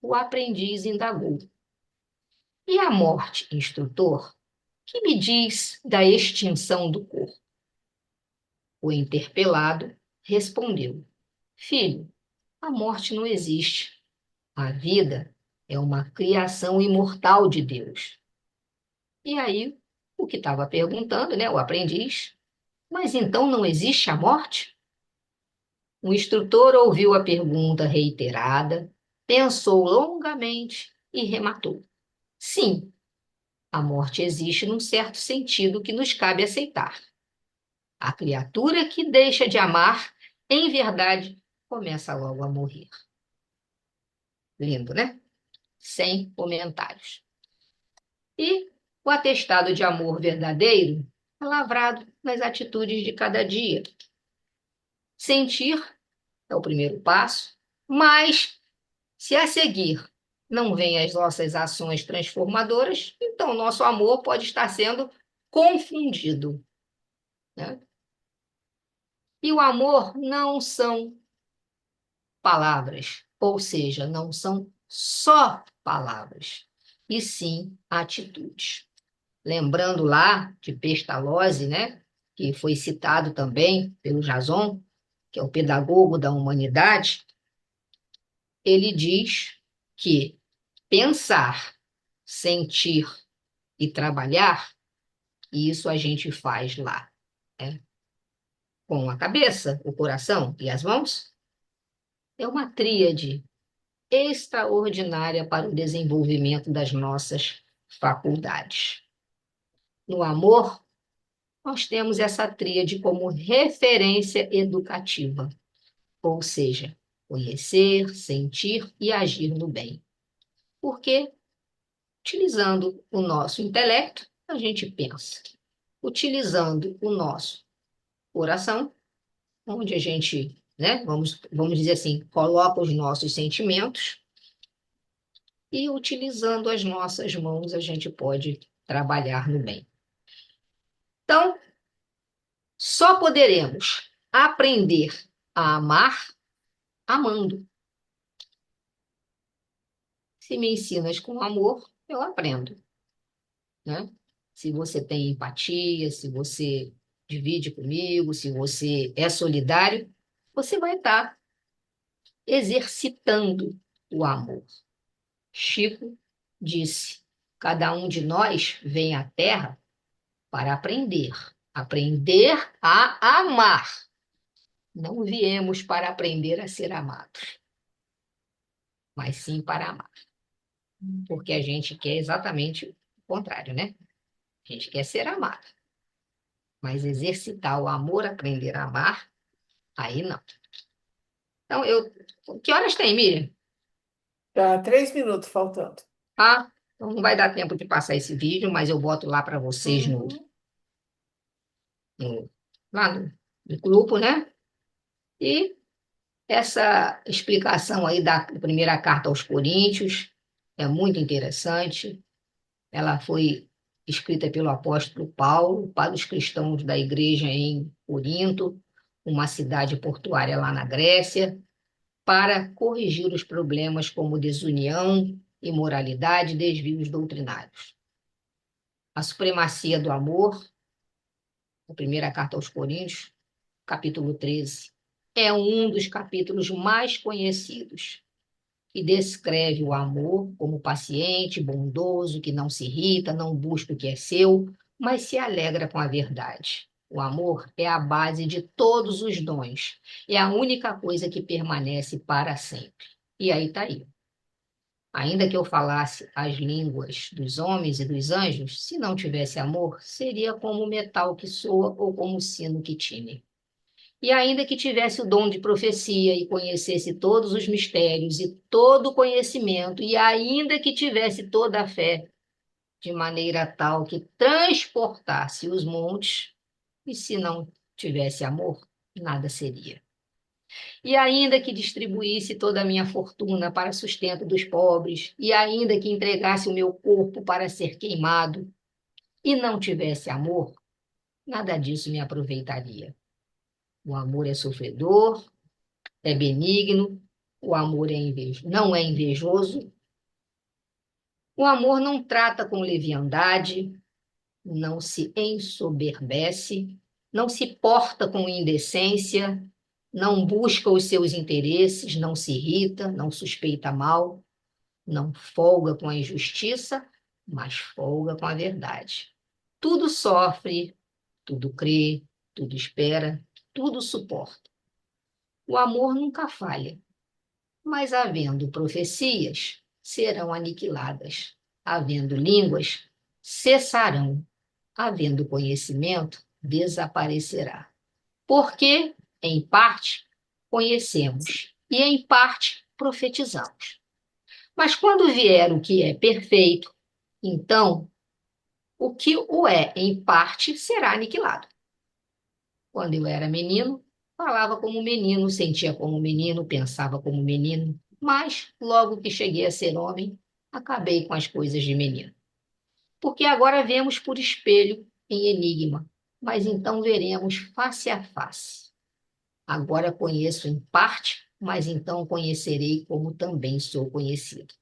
o aprendiz indagou: e a morte, instrutor, que me diz da extinção do corpo? O interpelado respondeu: filho, a morte não existe. A vida é uma criação imortal de Deus. E aí, o que estava perguntando, né, o aprendiz, mas então não existe a morte? O instrutor ouviu a pergunta reiterada, pensou longamente e rematou: sim, a morte existe num certo sentido que nos cabe aceitar. A criatura que deixa de amar, em verdade, começa logo a morrer. Lindo, né? Sem comentários. E o atestado de amor verdadeiro é lavrado nas atitudes de cada dia. Sentir é o primeiro passo, mas se a seguir não vêm as nossas ações transformadoras, então nosso amor pode estar sendo confundido, né? E o amor não são palavras, ou seja, não são só palavras, e sim atitudes. Lembrando lá de Pestalozzi, né, que foi citado também pelo Jason, que é o pedagogo da humanidade, ele diz que pensar, sentir e trabalhar, isso a gente faz lá, né? Com a cabeça, o coração e as mãos. É uma tríade extraordinária para o desenvolvimento das nossas faculdades. No amor, nós temos essa tríade como referência educativa, ou seja, conhecer, sentir e agir no bem. Porque, utilizando o nosso intelecto, a gente pensa. Utilizando o nosso coração, onde a gente, né, vamos dizer assim, coloca os nossos sentimentos, e utilizando as nossas mãos, a gente pode trabalhar no bem. Então, só poderemos aprender a amar amando. Se me ensinas com amor, eu aprendo, né? Se você tem empatia, se você divide comigo, se você é solidário, você vai estar exercitando o amor. Chico disse: cada um de nós vem à Terra para aprender, aprender a amar. Não viemos para aprender a ser amados, mas sim para amar. Porque a gente quer exatamente o contrário, né? A gente quer ser amado. Mas exercitar o amor, aprender a amar, aí não. Então, que horas tem, Miriam? Já 3 minutos faltando. Ah, então não vai dar tempo de passar esse vídeo, mas eu boto lá para vocês no- lá no grupo, né? E essa explicação aí da primeira carta aos Coríntios é muito interessante. Ela foi escrita pelo apóstolo Paulo para os cristãos da igreja em Corinto, uma cidade portuária lá na Grécia, para corrigir os problemas como desunião, imoralidade e desvios doutrinários. A supremacia do amor, a primeira carta aos Coríntios, capítulo 13, é um dos capítulos mais conhecidos, que descreve o amor como paciente, bondoso, que não se irrita, não busca o que é seu, mas se alegra com a verdade. O amor é a base de todos os dons, é a única coisa que permanece para sempre. E aí está aí. Ainda que eu falasse as línguas dos homens e dos anjos, se não tivesse amor, seria como o metal que soa ou como o sino que tine. E ainda que tivesse o dom de profecia e conhecesse todos os mistérios e todo o conhecimento, e ainda que tivesse toda a fé, de maneira tal que transportasse os montes, e se não tivesse amor, nada seria. E ainda que distribuísse toda a minha fortuna para sustento dos pobres, e ainda que entregasse o meu corpo para ser queimado, e não tivesse amor, nada disso me aproveitaria. O amor é sofredor, é benigno, o amor não é invejoso, o amor não trata com leviandade, não se ensoberbece, não se porta com indecência, não busca os seus interesses, não se irrita, não suspeita mal, não folga com a injustiça, mas folga com a verdade. Tudo sofre, tudo crê, tudo espera, tudo suporta. O amor nunca falha. Mas havendo profecias, serão aniquiladas. Havendo línguas, cessarão. Havendo conhecimento, desaparecerá. Porque, em parte, conhecemos e, em parte, profetizamos. Mas quando vier o que é perfeito, então o que o é em parte será aniquilado. Quando eu era menino, falava como menino, sentia como menino, pensava como menino, mas logo que cheguei a ser homem, acabei com as coisas de menino. Porque agora vemos por espelho em enigma, mas então veremos face a face. Agora conheço em parte, mas então conhecerei como também sou conhecido.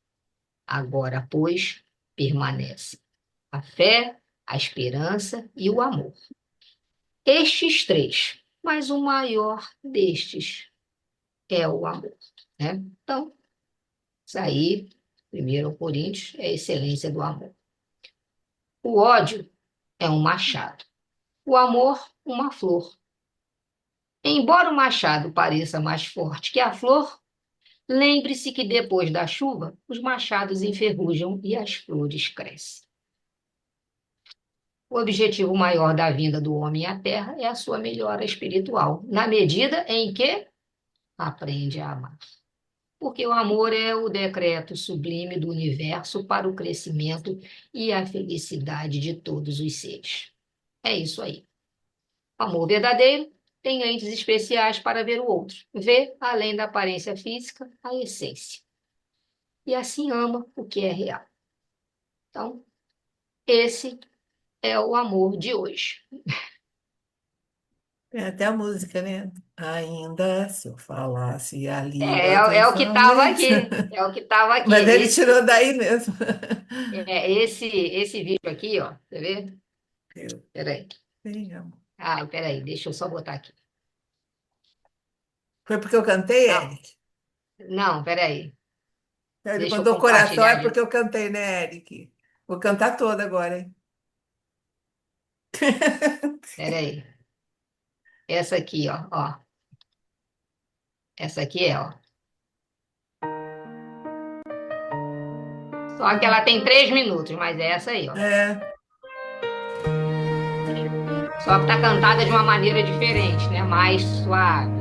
Agora, pois, permanece a fé, a esperança e o amor. Estes três, mas o maior destes é o amor, né? Então, isso aí 1 Coríntios é a excelência do amor. O ódio é um machado. O amor, uma flor. Embora o machado pareça mais forte que a flor, lembre-se que depois da chuva, os machados enferrujam e as flores crescem. O objetivo maior da vinda do homem à Terra é a sua melhora espiritual, na medida em que aprende a amar. Porque o amor é o decreto sublime do universo para o crescimento e a felicidade de todos os seres. É isso aí. O amor verdadeiro tem lentes especiais para ver o outro, vê, além da aparência física, a essência. E assim ama o que é real. Então, esse é o amor de hoje. Tem até a música, né? Ainda se eu falasse a É, língua é dos o que estava homens. aqui. É o que estava aqui. Mas ele tirou daí mesmo. Esse vídeo aqui, ó. Quer ver? Eu Peraí. sei, amor. Peraí, deixa eu só botar aqui. Foi porque eu cantei, Não, Eric? não, peraí. Ele Deixa eu mandou coração, compartilhar é de. porque eu cantei, né, Eric? Vou cantar toda agora, hein? Peraí. Essa aqui, ó. Essa aqui ó. Só que ela tem 3 minutos, mas é essa aí, ó. É, Só que tá cantada de uma maneira diferente, né? Mais suave.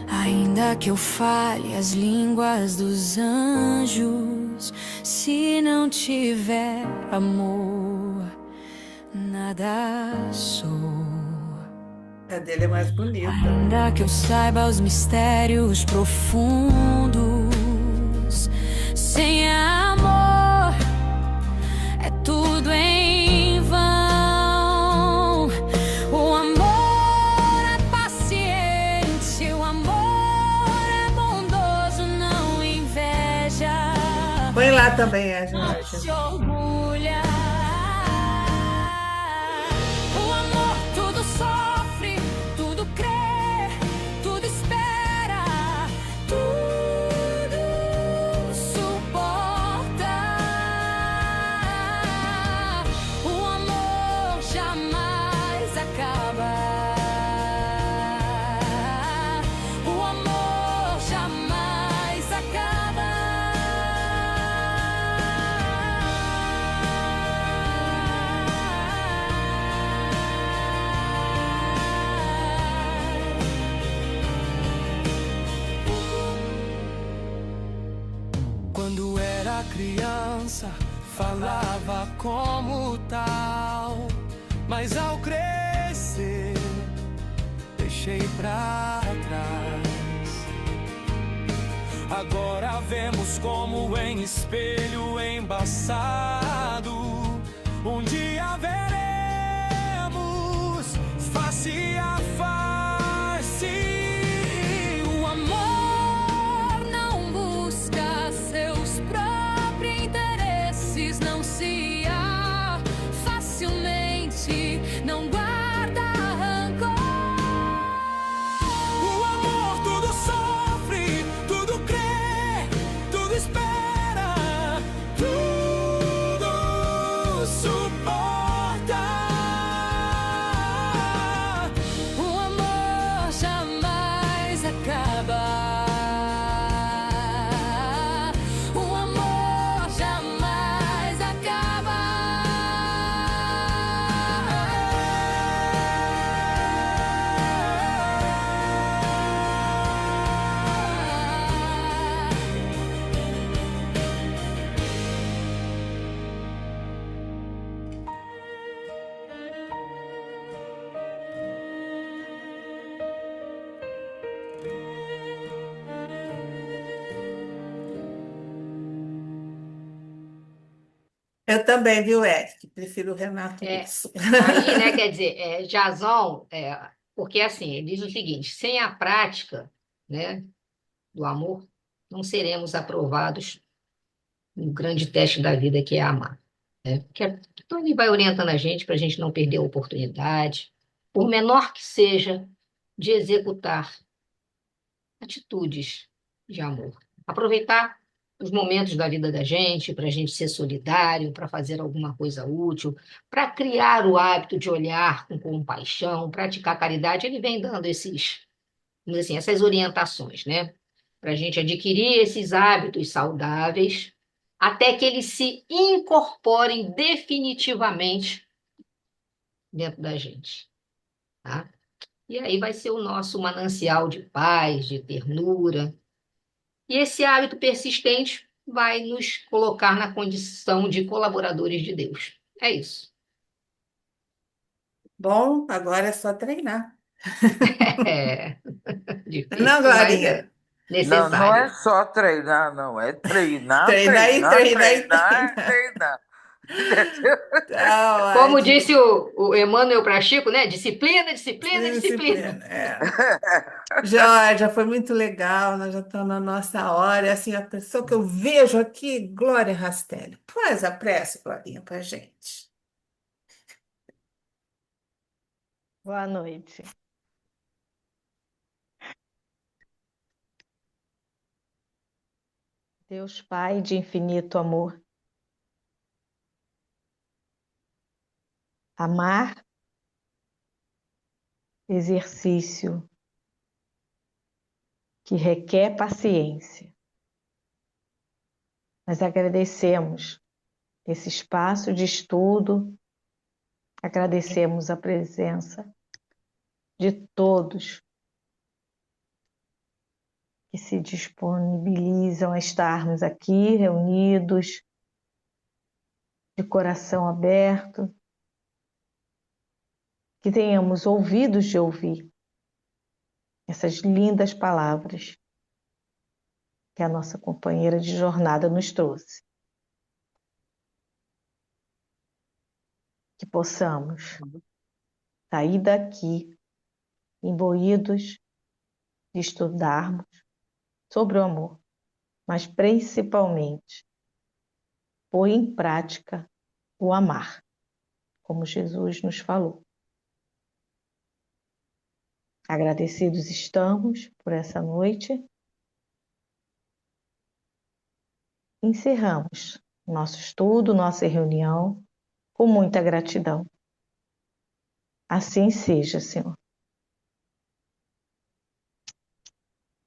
Ainda que eu fale as línguas dos anjos, se não tiver amor, nada sou. a dele é mais bonita. Ainda que eu saiba os mistérios profundos, sem amor é tudo em vão. O amor é paciente, o amor é bondoso, não inveja, Põe lá também, não Jorge. se orgulha. O amor tudo sofre, tudo crê, tudo espera, tudo suporta. O amor jamais acaba. O amor jamais acaba. Quando era criança, falava como tal, mas ao crescer, deixei pra trás. Agora vemos como em espelho embaçado, um dia veremos face a face. O amor não busca seus próprios interesses, não se há facilmente, não guarda rancor. O amor tudo sofre, tudo crê, tudo espera, tudo suporta. O amor jamais acaba. O amor jamais acaba. Eu também, viu, Eric? Prefiro o Renato É, Russo. aí, né, quer dizer, Jason, porque assim, ele diz o seguinte: sem a prática, né, do amor, não seremos aprovados no grande teste da vida que é amar. Né? Então ele vai orientando a gente para a gente não perder a oportunidade, por menor que seja, de executar atitudes de amor. Aproveitar os momentos da vida da gente, para a gente ser solidário, para fazer alguma coisa útil, para criar o hábito de olhar com compaixão, praticar caridade, ele vem dando vamos dizer assim, essas orientações, né? Para a gente adquirir esses hábitos saudáveis, até que eles se incorporem definitivamente dentro da gente, tá? E aí vai ser o nosso manancial de paz, de ternura. E esse hábito persistente vai nos colocar na condição de colaboradores de Deus. É isso. Bom, agora é só treinar. É Não, difícil, mas é Glorinha? Não, não é necessário. só treinar, não. É treinar, Treinar e treinar, treinar e treinar, treinar. treinar. Entendeu? Tá Como ótimo. disse o Emmanuel para Chico, né? Disciplina, disciplina, disciplina. Disciplina, Georgia, foi muito legal, nós já estamos na nossa hora. Assim, a pessoa que eu vejo aqui, Glória Rastelli. Faz a prece, Glorinha, para gente. Boa noite. Deus Pai de infinito amor, amar, exercício que requer paciência. Nós agradecemos esse espaço de estudo, agradecemos a presença de todos que se disponibilizam a estarmos aqui reunidos, de coração aberto, que tenhamos ouvidos de ouvir essas lindas palavras que a nossa companheira de jornada nos trouxe. Que possamos sair daqui imbuídos de estudarmos sobre o amor, mas principalmente pôr em prática o amar, como Jesus nos falou. Agradecidos estamos por essa noite. Encerramos nosso estudo, nossa reunião, com muita gratidão. Assim seja, Senhor.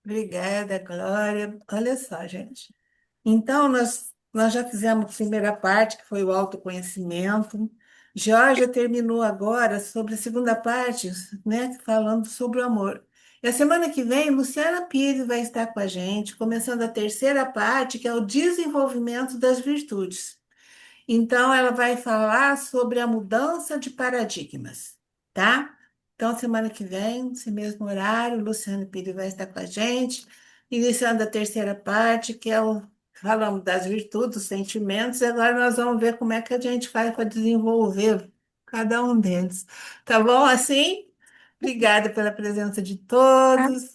Obrigada, Glória. Olha só, gente. Então, nós já fizemos a primeira parte, que foi o autoconhecimento. Georgia terminou agora sobre a segunda parte, né, falando sobre o amor. E a semana que vem, Luciana Pires vai estar com a gente, começando a terceira parte, que é o desenvolvimento das virtudes. Então, ela vai falar sobre a mudança de paradigmas, tá? Então, semana que vem, esse mesmo horário, o Luciano Pires vai estar com a gente, iniciando a terceira parte, que é o falamos das virtudes, dos sentimentos, e agora nós vamos ver como é que a gente faz para desenvolver cada um deles. Tá bom assim? Obrigada pela presença de todos.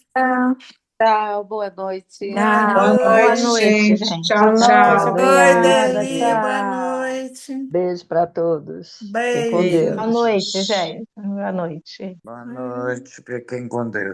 Tchau, boa noite. Boa Boa noite. noite, gente. Tchau, Boa tchau. noite. Oi, Obrigada, Deli, boa tchau. noite. Beijo para todos. Fiquem com Beijo. Boa Deus. noite, gente. Boa noite. Boa noite, fiquem com Deus.